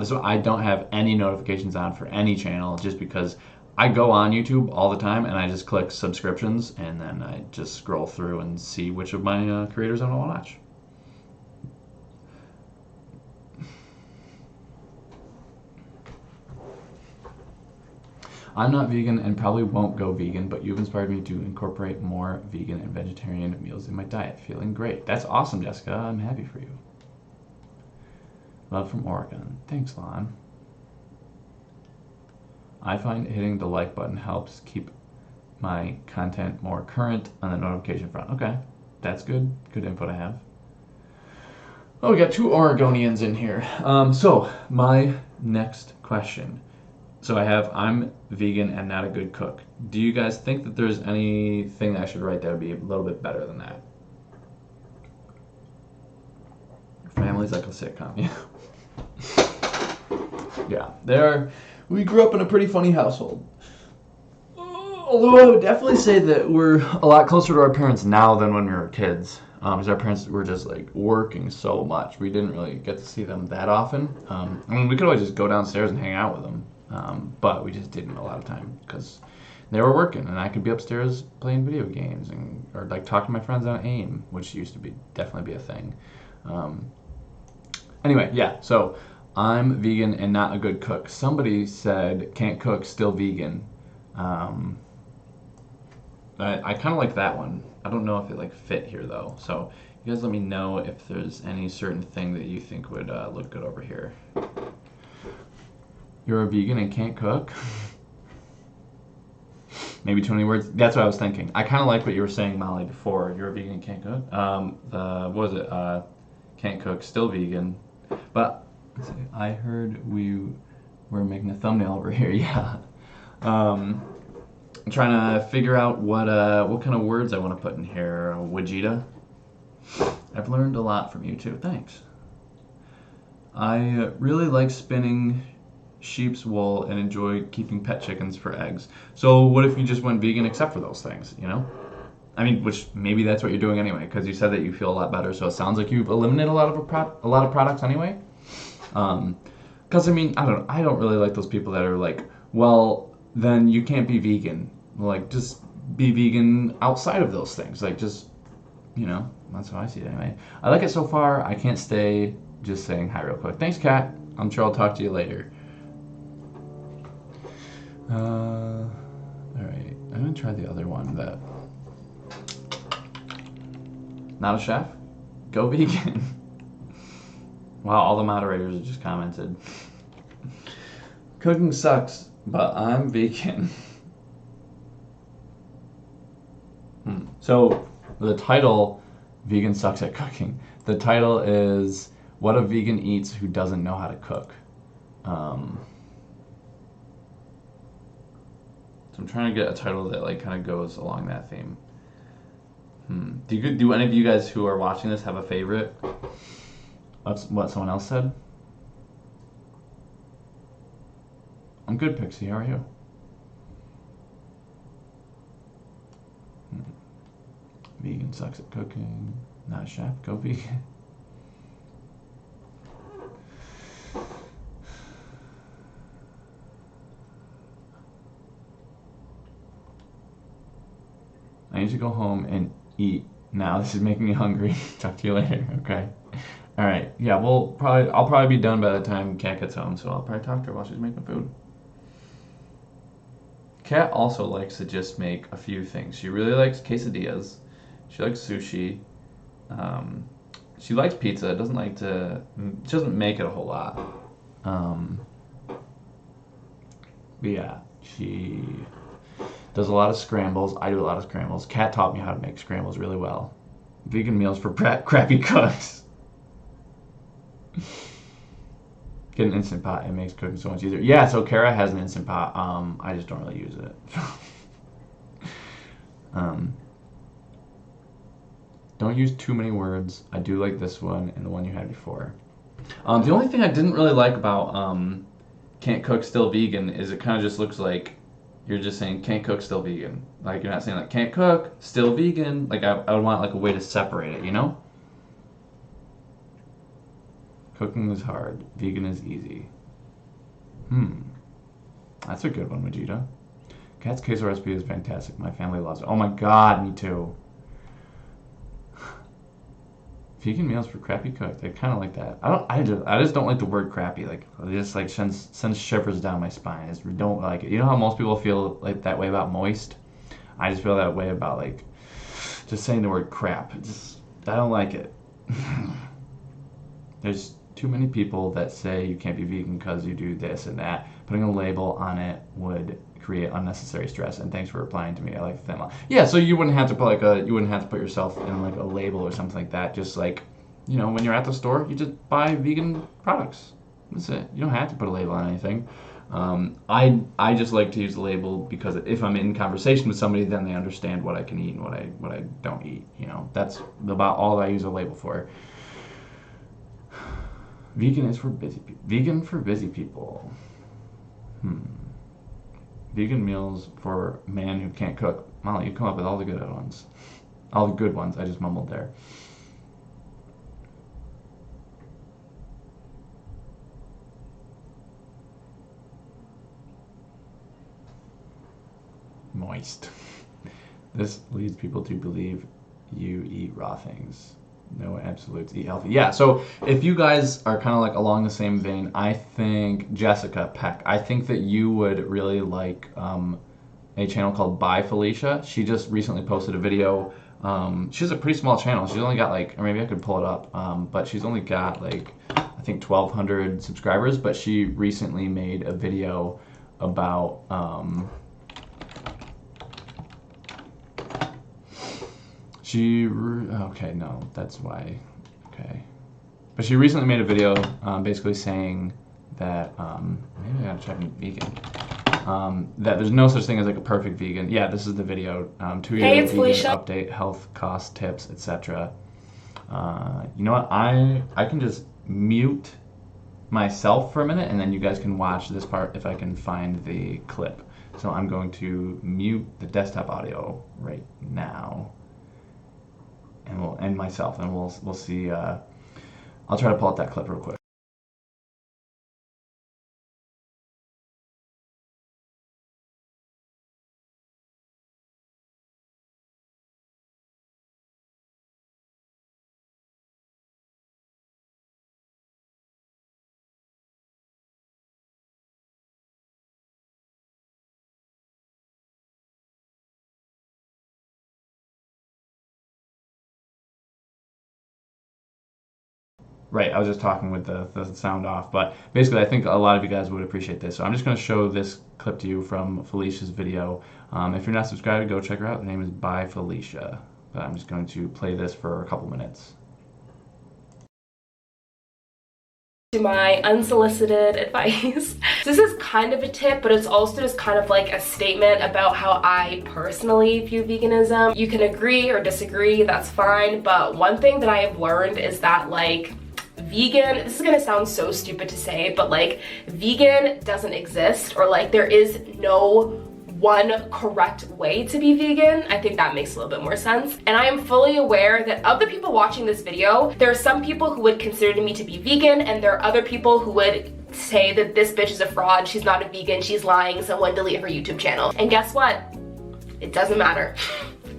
So I don't have any notifications on for any channel just because I go on YouTube all the time and I just click subscriptions and then I just scroll through and see which of my creators I want to watch. I'm not vegan and probably won't go vegan, but you've inspired me to incorporate more vegan and vegetarian meals in my diet. Feeling great. That's awesome, Jessica. I'm happy for you. Love from Oregon. Thanks, Lon. I find hitting the like button helps keep my content more current on the notification front. Okay, that's good. Good info to have. Oh, we got two Oregonians in here. So my next question. So I'm vegan and not a good cook. Do you guys think that there's anything that I should write that would be a little bit better than that? Your family's like a sitcom, yeah. Yeah, we grew up in a pretty funny household. Although I would definitely say that we're a lot closer to our parents now than when we were kids. Because our parents were just like working so much. We didn't really get to see them that often. I mean, we could always just go downstairs and hang out with them. But we just didn't a lot of time because they were working and I could be upstairs playing video games or like talking to my friends on AIM, which used to definitely be a thing. Anyway, yeah, so I'm vegan and not a good cook. Somebody said can't cook, still vegan. I kind of like that one. I don't know if it like fit here though. So you guys let me know if there's any certain thing that you think would look good over here. You're a vegan and can't cook? Maybe 20 words. That's what I was thinking. I kind of like what you were saying, Molly, before. You're a vegan and can't cook? What was it? Can't cook, still vegan. But I heard we were making a thumbnail over here. Yeah. I'm trying to figure out what kind of words I want to put in here. Vegeta. I've learned a lot from you too. Thanks. I really like spinning sheep's wool and enjoy keeping pet chickens for eggs. So what if you just went vegan except for those things, you know? I mean, which maybe that's what you're doing anyway, because you said that you feel a lot better, so it sounds like you've eliminated a lot of products anyway. Because I mean, I don't really like those people that are like, well, then you can't be vegan. Like, just be vegan outside of those things. Like, just, you know, that's how I see it anyway. I like it so far. I can't stay. Just saying hi real quick. Thanks, Kat. I'm sure I'll talk to you later. All right, I'm gonna try the other one. That not a chef. Go vegan. Wow, all the moderators just commented. Cooking sucks, but I'm vegan. So the title, Vegan Sucks at Cooking. The title is What a Vegan Eats Who Doesn't Know How to Cook. So I'm trying to get a title that like kind of goes along that theme. Do any of you guys who are watching this have a favorite? That's what someone else said. I'm good, Pixie. How are you? Vegan sucks at cooking. Not a chef. Go vegan. I need to go home and eat now. This is making me hungry. Talk to you later. Okay. All right. Yeah. I'll probably be done by the time Kat gets home, so I'll probably talk to her while she's making food. Kat also likes to just make a few things. She really likes quesadillas. She likes sushi. Um, she likes pizza. Doesn't like to. She doesn't make it a whole lot. But yeah, she does a lot of scrambles. I do a lot of scrambles. Kat taught me how to make scrambles really well. Vegan meals for crappy cooks. Get an Instant Pot. It makes cooking so much easier. Yeah, so Kara has an Instant Pot. I just don't really use it. Don't use too many words. I do like this one and the one you had before. The only thing I didn't really like about Can't Cook Still Vegan is it kind of just looks like you're just saying can't cook still vegan. Like you're not saying like can't cook still vegan. Like I would want like a way to separate it, you know? Cooking is hard. Vegan is easy. That's a good one, Vegeta. Cat's queso recipe is fantastic. My family loves it. Oh my god, me too. Vegan meals for crappy cooked. I kind of like that. I just don't like the word crappy. Like it just like sends shivers down my spine. I just don't like it. You know how most people feel like that way about moist? I just feel that way about like just saying the word crap. I don't like it. There's too many people that say you can't be vegan because you do this and that. Putting a label on it would create unnecessary stress. And thanks for replying to me. I like that. Yeah, so you wouldn't have to put you wouldn't have to put yourself in like a label or something like that. Just like, when you're at the store, you just buy vegan products. That's it. You don't have to put a label on anything. I just like to use the label because if I'm in conversation with somebody, then they understand what I can eat and what I don't eat. That's about all I use a label for. Vegan is for busy people. Vegan for busy people. Vegan meals for man who can't cook. Molly, you come up with all the good ones. All the good ones. I just mumbled there. Moist. This leads people to believe you eat raw things. No absolutes. Eat healthy. Yeah, so if you guys are kind of like along the same vein, I think Jessica Peck, I think that you would really like a channel called By Felicia. She just recently posted a video. She has a pretty small channel. She's only got like, or maybe I could pull it up, but she's only got like, I think 1,200 subscribers, but she recently made a video about okay, no, that's why, okay. But she recently made a video basically saying that, maybe I gotta check vegan, that there's no such thing as like a perfect vegan. Yeah, this is the video, 2-year Hey, it's vegan Felicia. update, health, cost, tips, etc. You know what, I can just mute myself for a minute and then you guys can watch this part if I can find the clip. So I'm going to mute the desktop audio right now. And myself, and we'll see. I'll try to pull out that clip real quick. Right, I was just talking with the sound off, but basically I think a lot of you guys would appreciate this. So I'm just going to show this clip to you from Felicia's video. If you're not subscribed, go check her out. Her name is By Felicia. But I'm just going to play this for a couple minutes. To my unsolicited advice. This is kind of a tip, but it's also just kind of like a statement about how I personally view veganism. You can agree or disagree, that's fine, but one thing that I have learned is that like vegan, this is gonna sound so stupid to say, but like vegan doesn't exist, or like there is no one correct way to be vegan. I think that makes a little bit more sense. And I am fully aware that of the people watching this video, there are some people who would consider me to be vegan, and there are other people who would say that this bitch is a fraud, she's not a vegan, she's lying, someone delete her YouTube channel. And guess what? It doesn't matter.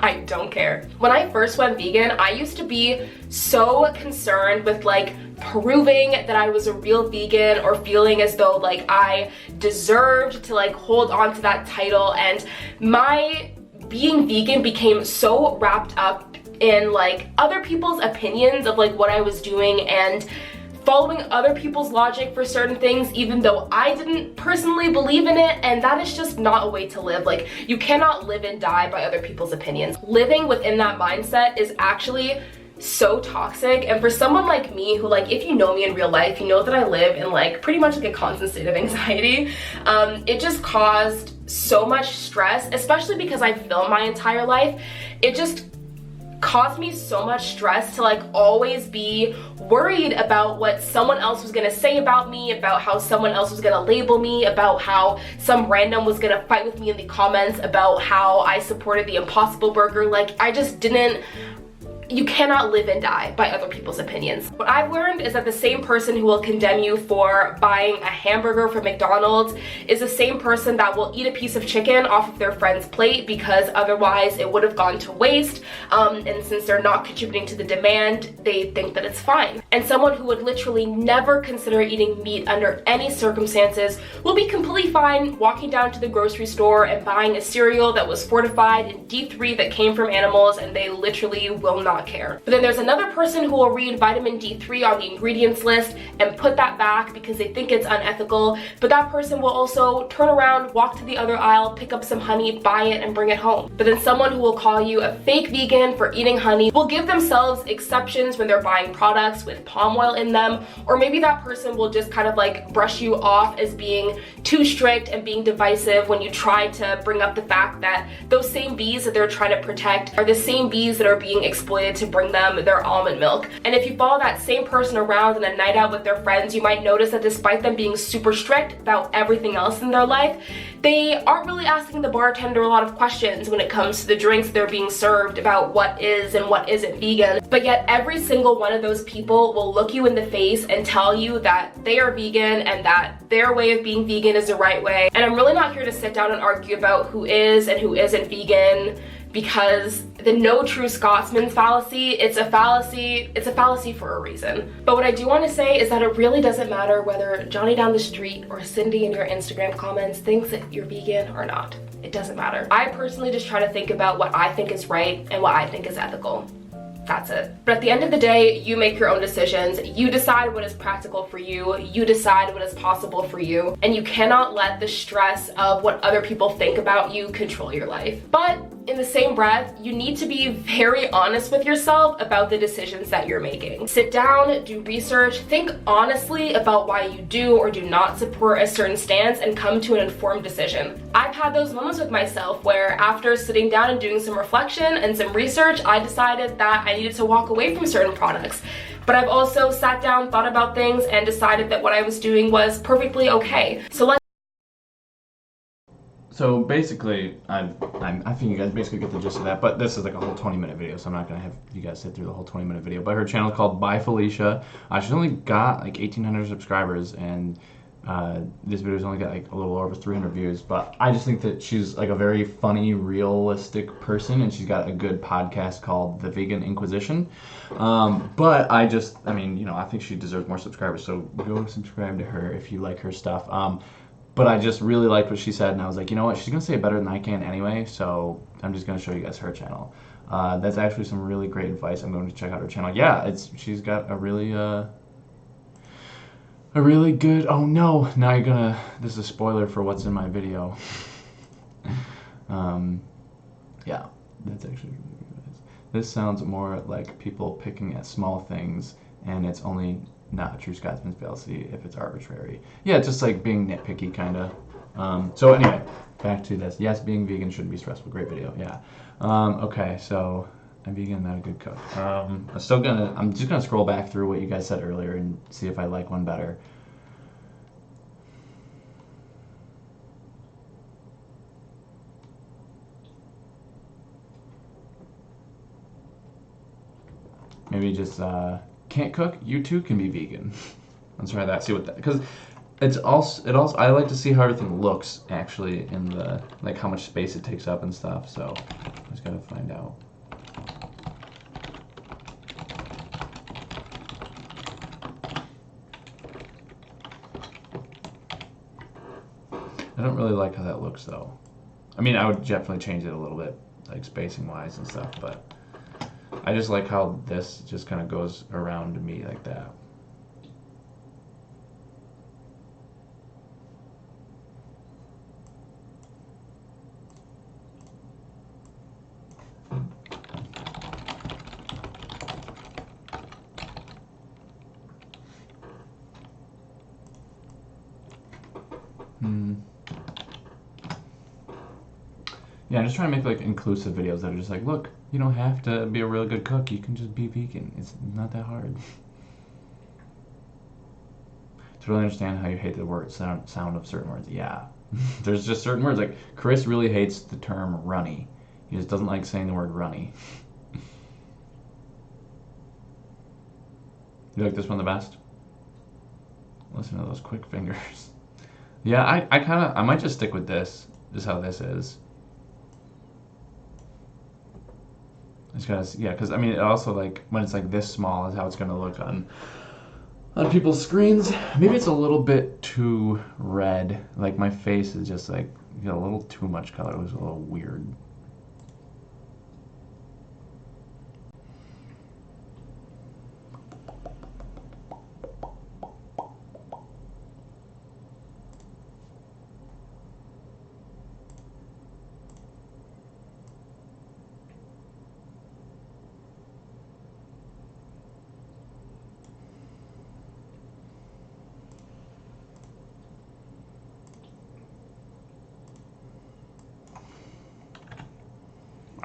I don't care. When I first went vegan, I used to be so concerned with like proving that I was a real vegan, or feeling as though like I deserved to like hold on to that title, and my being vegan became so wrapped up in like other people's opinions of like what I was doing, and following other people's logic for certain things even though I didn't personally believe in it, and that is just not a way to live. Like, you cannot live and die by other people's opinions. Living within that mindset is actually so toxic, and for someone like me who, like, if you know me in real life, you know that I live in like pretty much like a constant state of anxiety. It just caused so much stress, especially because I filmed my entire life. It just caused me so much stress to like always be worried about what someone else was gonna say about me, about how someone else was gonna label me, about how some random was gonna fight with me in the comments about how I supported the Impossible Burger. Like, I just didn't. You cannot live and die by other people's opinions. What I've learned is that the same person who will condemn you for buying a hamburger from McDonald's is the same person that will eat a piece of chicken off of their friend's plate because otherwise it would have gone to waste. And since they're not contributing to the demand, they think that it's fine. And someone who would literally never consider eating meat under any circumstances will be completely fine walking down to the grocery store and buying a cereal that was fortified in D3 that came from animals, and they literally will not care. But then there's another person who will read vitamin D3 on the ingredients list and put that back because they think it's unethical, but that person will also turn around, walk to the other aisle, pick up some honey, buy it, and bring it home. But then someone who will call you a fake vegan for eating honey will give themselves exceptions when they're buying products with palm oil in them, or maybe that person will just kind of like brush you off as being too strict and being divisive when you try to bring up the fact that those same bees that they're trying to protect are the same bees that are being exploited to bring them their almond milk. And if you follow that same person around on a night out with their friends, you might notice that despite them being super strict about everything else in their life, they aren't really asking the bartender a lot of questions when it comes to the drinks they're being served about what is and what isn't vegan. But yet every single one of those people will look you in the face and tell you that they are vegan and that their way of being vegan is the right way. And I'm really not here to sit down and argue about who is and who isn't vegan, because the no true Scotsman fallacy, it's a fallacy for a reason. But what I do want to say is that it really doesn't matter whether Johnny down the street or Cindy in your Instagram comments thinks that you're vegan or not. It doesn't matter. I personally just try to think about what I think is right and what I think is ethical. That's it. But at the end of the day, you make your own decisions. You decide what is practical for you. You decide what is possible for you. And you cannot let the stress of what other people think about you control your life. But in the same breath, you need to be very honest with yourself about the decisions that you're making. Sit down, do research, think honestly about why you do or do not support a certain stance, and come to an informed decision. I've had those moments with myself where after sitting down and doing some reflection and some research, I decided that I needed to walk away from certain products. But I've also sat down, thought about things, and decided that what I was doing was perfectly okay. So basically, I think you guys basically get the gist of that, but this is like a whole 20-minute video, so I'm not going to have you guys sit through the whole 20-minute video. But her channel is called By Felicia. She's only got like 1,800 subscribers, and this video's only got like a little over 300 views. But I just think that she's like a very funny, realistic person, and she's got a good podcast called The Vegan Inquisition. But I mean, you know, I think she deserves more subscribers, so go subscribe to her if you like her stuff. But I just really liked what she said, and I was like, you know what, she's going to say it better than I can anyway, so I'm just going to show you guys her channel. That's actually some really great advice. I'm going to check out her channel. Yeah, she's got a really A really good, oh no, now you're gonna, this is a spoiler for what's in my video. Yeah, that's actually really good. This sounds more like people picking at small things, and it's only not a true Scotsman's fallacy if it's arbitrary. Yeah, just like being nitpicky, kind of. So anyway, back to this. Yes, being vegan shouldn't be stressful. Great video, yeah. Okay, so I'm vegan, not a good cook. I'm just gonna scroll back through what you guys said earlier and see if I like one better. Maybe just can't cook. You too can be vegan. Let's try that. See what that, because it also I like to see how everything looks actually in the, like how much space it takes up and stuff. So I just gotta find out. I don't really like how that looks though. I mean, I would definitely change it a little bit, like spacing wise and stuff, but I just like how this just kind of goes around me like that. Yeah, I'm just trying to make like inclusive videos that are just like, look, you don't have to be a really good cook. You can just be vegan. It's not that hard. To really understand how you hate the word sound of certain words. Yeah, there's just certain words. Like Chris really hates the term runny. He just doesn't like saying the word runny. You like this one the best? Listen to those quick fingers. Yeah, I might just stick with this. Just how this is. Just gotta, yeah, because I mean, it also like when it's like this small is how it's gonna look on people's screens. Maybe it's a little bit too red. Like my face is just like, you know, a little too much color. It was a little weird.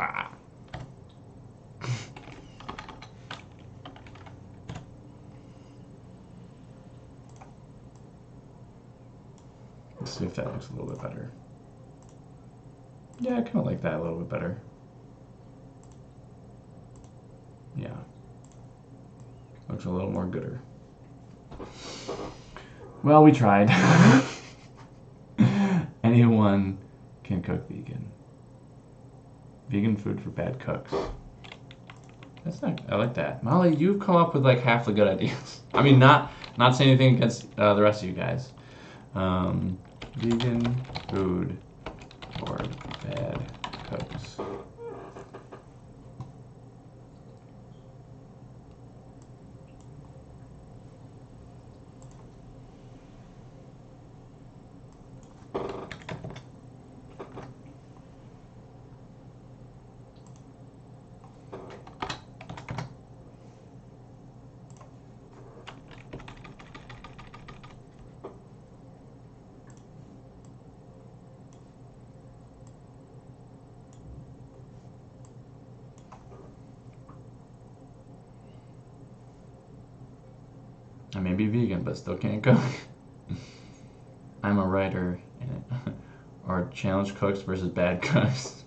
Ah. Let's see if that looks a little bit better. Yeah, I kind of like that a little bit better. Yeah. Looks a little more gooder. Well, we tried. Anyone can cook vegan. Vegan food for bad cooks. That's not, I like that. Molly, you've come up with like half the good ideas. I mean, not saying anything against the rest of you guys. Vegan food for bad cooks. I may be vegan, but still can't cook. I'm a writer in it. Or challenge cooks versus bad cooks.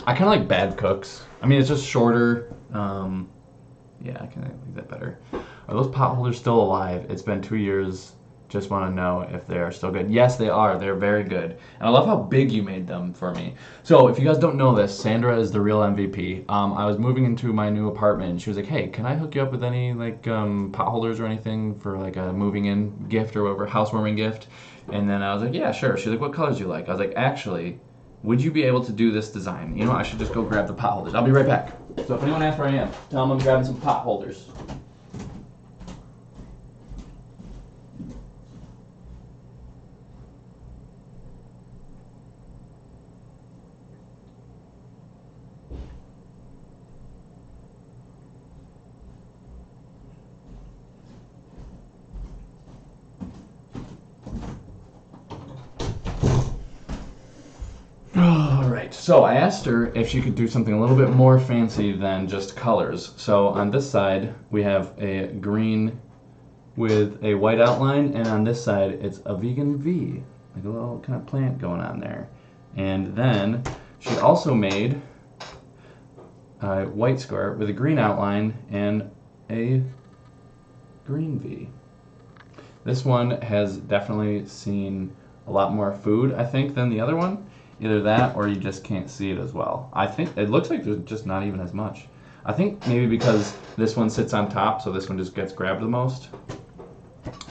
I kind of like bad cooks. I mean, it's just shorter. Yeah, I kind of like that better. Are those pot holders still alive? It's been 2 years. Just want to know if they are still good. Yes, they are. They're very good. And I love how big you made them for me. So if you guys don't know this, Sandra is the real MVP. I was moving into my new apartment and she was like, hey, can I hook you up with any like pot holders or anything for like a moving in gift or whatever, housewarming gift? And then I was like, yeah, sure. She's like, what colors do you like? I was like, actually, would you be able to do this design? You know, I should just go grab the pot holders. I'll be right back. So if anyone asks where I am, tell them I'm grabbing some pot holders. right, so I asked her if she could do something a little bit more fancy than just colors. So on this side, we have a green with a white outline, and on this side, it's a vegan V, like a little kind of plant going on there. And then she also made a white square with a green outline and a green V. This one has definitely seen a lot more food, I think, than the other one. Either that or you just can't see it as well. I think it looks like there's just not even as much. I think maybe because this one sits on top, so this one just gets grabbed the most.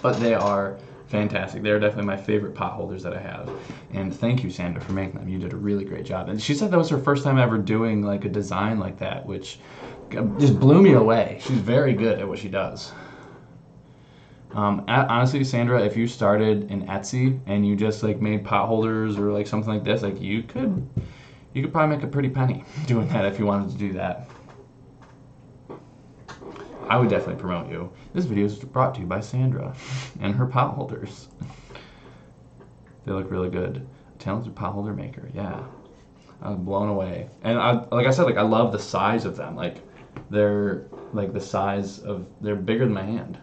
But they are fantastic. They're definitely my favorite pot holders that I have. And thank you, Sandra, for making them. You did a really great job. And she said that was her first time ever doing like a design like that, which just blew me away. She's very good at what she does. Honestly, Sandra, if you started in Etsy and you just like made pot holders or like something like this, like you could probably make a pretty penny doing that if you wanted to do that. I would definitely promote you. This video is brought to you by Sandra and her pot holders. They look really good. Talented pot holder maker, yeah. I was blown away. And like I said, like I love the size of them. Like they're like the size of, they're bigger than my hand.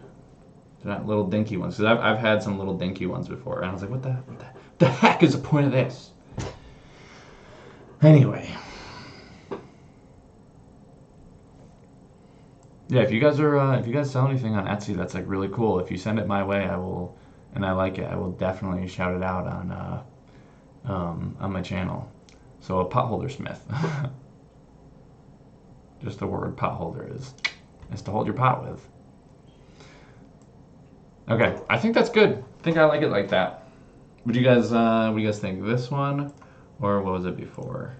They're not little dinky ones. Because I've had some little dinky ones before, and I was like, what the heck is the point of this? Anyway. Yeah, if you guys sell anything on Etsy that's like really cool, if you send it my way, I will, and I like it, I will definitely shout it out on my channel. So a pot holder smith. Just the word pot holder is to hold your pot with. Okay, I think that's good. I think I like it like that. What do you guys think? This one, or what was it before?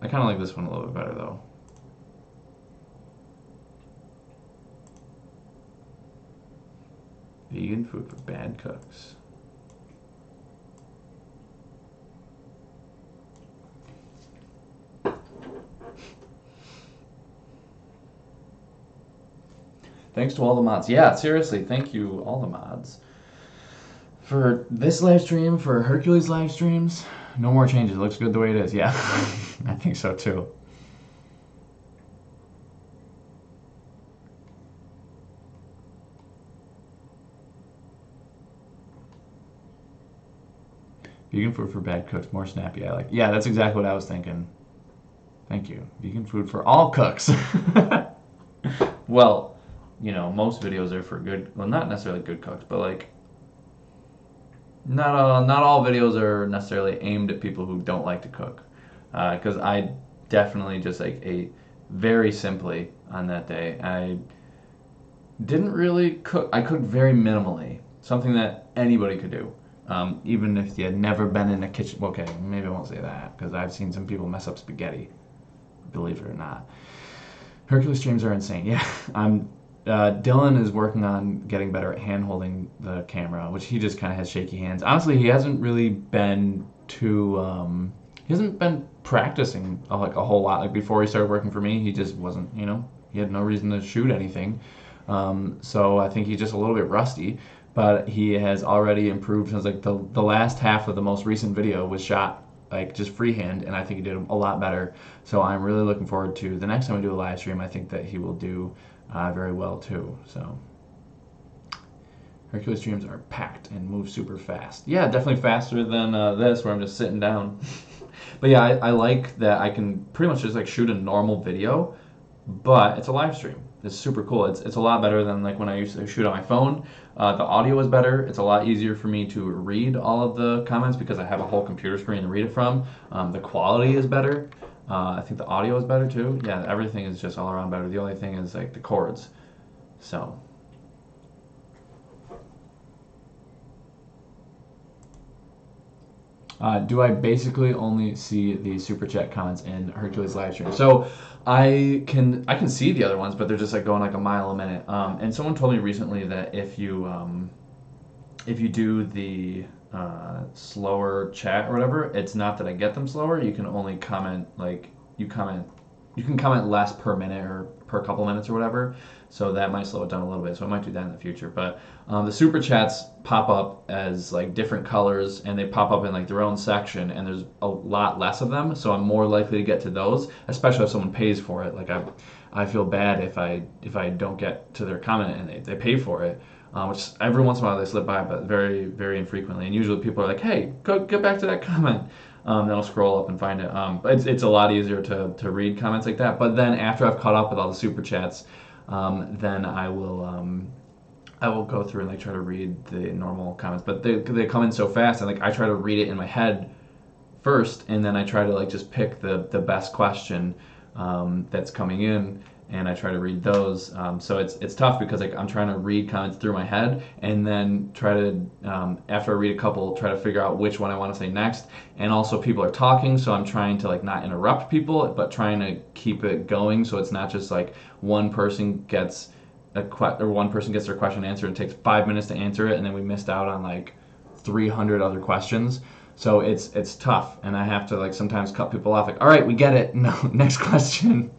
I kind of like this one a little bit better though. Vegan food for bad cooks. Thanks to all the mods. Yeah, seriously, thank you, all the mods. For this live stream, for Hercules live streams, no more changes. It looks good the way it is. Yeah, I think so too. Vegan food for bad cooks, more snappy. I like. Yeah, that's exactly what I was thinking. Thank you. Vegan food for all cooks. Well, you know, most videos are for good, well, not necessarily good cooks, but like, not all videos are necessarily aimed at people who don't like to cook. Because I definitely just like ate very simply on that day. I didn't really cook. I cooked very minimally, something that anybody could do. Even if you had never been in a kitchen. Okay, maybe I won't say that, because I've seen some people mess up spaghetti, believe it or not. Hercules streams are insane. Yeah, Dylan is working on getting better at hand-holding the camera, which he just kind of has shaky hands. Honestly, he hasn't really been he hasn't been practicing like a whole lot. Like before he started working for me, he just wasn't, you know, he had no reason to shoot anything. So I think he's just a little bit rusty, but he has already improved since like the last half of the most recent video was shot like just freehand, and I think he did a lot better. So I'm really looking forward to the next time we do a live stream. I think that he will do very well too. So Hercules streams are packed and move super fast. Yeah, definitely faster than this where I'm just sitting down. But yeah, I like that I can pretty much just like shoot a normal video, but it's a live stream. It's super cool. It's a lot better than like when I used to shoot on my phone. The audio is better. It's a lot easier for me to read all of the comments because I have a whole computer screen to read it from. The quality is better. I think the audio is better too. Yeah, everything is just all around better. The only thing is like the chords. So. Do I basically only see the super chat comments in Hercules live stream? So I can see the other ones, but they're just like going like a mile a minute. And someone told me recently that if you do the slower chat or whatever, it's not that I get them slower. You can only comment like you can comment less per minute or per couple minutes or whatever. So that might slow it down a little bit. So I might do that in the future. But the super chats pop up as like different colors, and they pop up in like their own section, and there's a lot less of them. So I'm more likely to get to those, especially if someone pays for it. Like I feel bad if I don't get to their comment and they pay for it. Which every once in a while they slip by, but very, very infrequently. And usually people are like, hey, go get back to that comment. Then I'll scroll up and find it. But it's a lot easier to read comments like that. But then after I've caught up with all the super chats, then I will go through and like try to read the normal comments. But they come in so fast, and like I try to read it in my head first, and then I try to like just pick the best question that's coming in, and I try to read those. So it's tough because like I'm trying to read comments through my head, and then try to after I read a couple, try to figure out which one I want to say next. And also people are talking, so I'm trying to like not interrupt people, but trying to keep it going, so it's not just like one person gets their question answered and it takes 5 minutes to answer it, and then we missed out on like 300 other questions. So it's tough, and I have to like sometimes cut people off, like, all right, we get it, no, next question,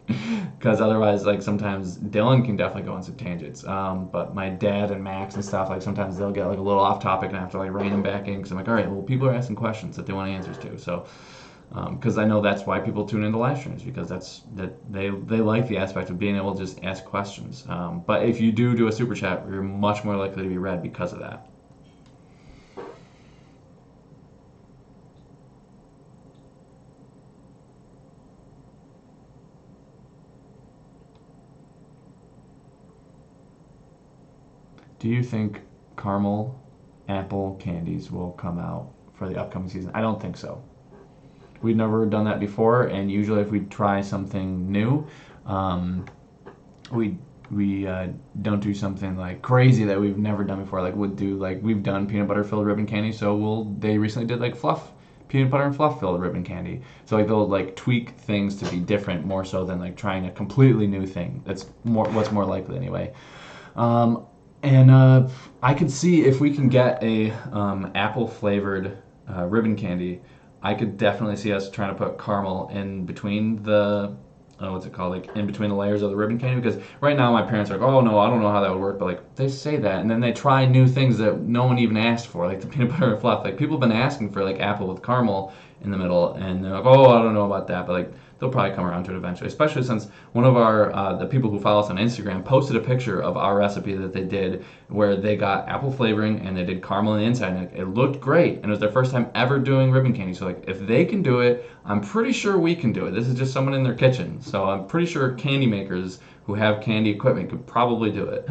because otherwise like sometimes Dylan can definitely go on some tangents, but my dad and Max and stuff, like sometimes they'll get like a little off topic, and I have to like rein them back in, because I'm like, all right, well, people are asking questions that they want answers to, so because I know that's why people tune into live streams, because they like the aspect of being able to just ask questions. But if you do a super chat, you're much more likely to be read because of that. Do you think caramel apple candies will come out for the upcoming season? I don't think so. We've never done that before, and usually if we try something new, we don't do something like crazy that we've never done before. Like we've done peanut butter filled ribbon candy, so they recently did like peanut butter and fluff filled ribbon candy. So like they'll like tweak things to be different more so than like trying a completely new thing. That's what's more likely anyway. And I could see if we can get a apple flavored ribbon candy. I could definitely see us trying to put caramel in between the what's it called, like in between the layers of the ribbon candy, because right now my parents are like, oh no, I don't know how that would work, but like they say that, and then they try new things that no one even asked for, like the peanut butter and fluff. Like people have been asking for like apple with caramel in the middle, and they're like, oh, I don't know about that, but like they'll probably come around to it eventually, especially since one of our the people who follow us on Instagram posted a picture of our recipe that they did where they got apple flavoring and they did caramel on the inside, and it looked great, and it was their first time ever doing ribbon candy. So like if they can do it, I'm pretty sure we can do it. This is just someone in their kitchen, so I'm pretty sure candy makers who have candy equipment could probably do it.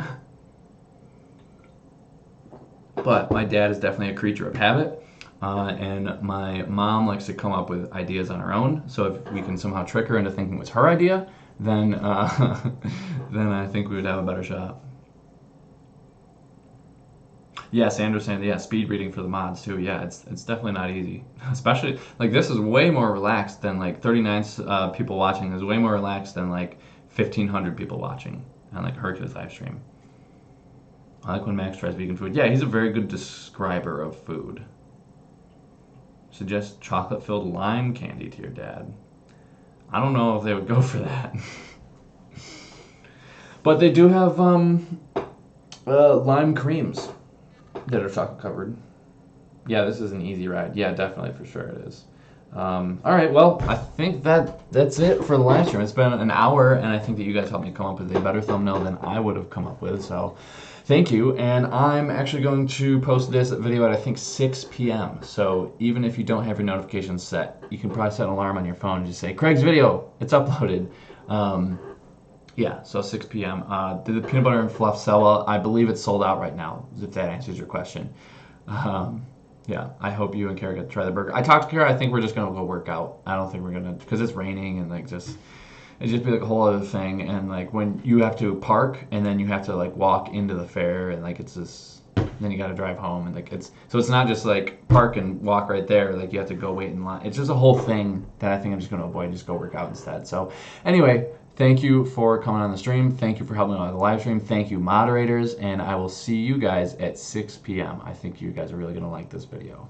But my dad is definitely a creature of habit. And my mom likes to come up with ideas on her own. So if we can somehow trick her into thinking it was her idea, then then I think we would have a better shot. Yeah, Sandra's saying, yeah, speed reading for the mods too. Yeah, it's definitely not easy. Especially, like, this is way more relaxed than, like, 39 people watching. Is way more relaxed than, like, 1,500 people watching on, like, Hercules live stream. I like when Max tries vegan food. Yeah, he's a very good describer of food. Suggest chocolate-filled lime candy to your dad. I don't know if they would go for that. But they do have lime creams that are chocolate covered. Yeah, this is an easy ride. Yeah, definitely, for sure it is. All right, well, I think that's it for the live stream. It's been an hour, and I think that you guys helped me come up with a better thumbnail than I would have come up with, so thank you. And I'm actually going to post this video at, I think, 6 p.m. So even if you don't have your notifications set, you can probably set an alarm on your phone and just say, Craig's video, it's uploaded. Yeah, so 6 p.m. Did the peanut butter and fluff sell well? I believe it's sold out right now, if that answers your question. Yeah, I hope you and Kara get to try the burger. I talked to Kara, I think we're just going to go work out. I don't think we're going to, because it's raining and like just, it'd just be like a whole other thing. And like when you have to park and then you have to like walk into the fair and like it's just, then you got to drive home and like it's not just like park and walk right there. Like you have to go wait in line. It's just a whole thing that I think I'm just going to avoid, just go work out instead. So anyway, thank you for coming on the stream. Thank you for helping me on the live stream. Thank you, moderators. And I will see you guys at 6 p.m. I think you guys are really going to like this video.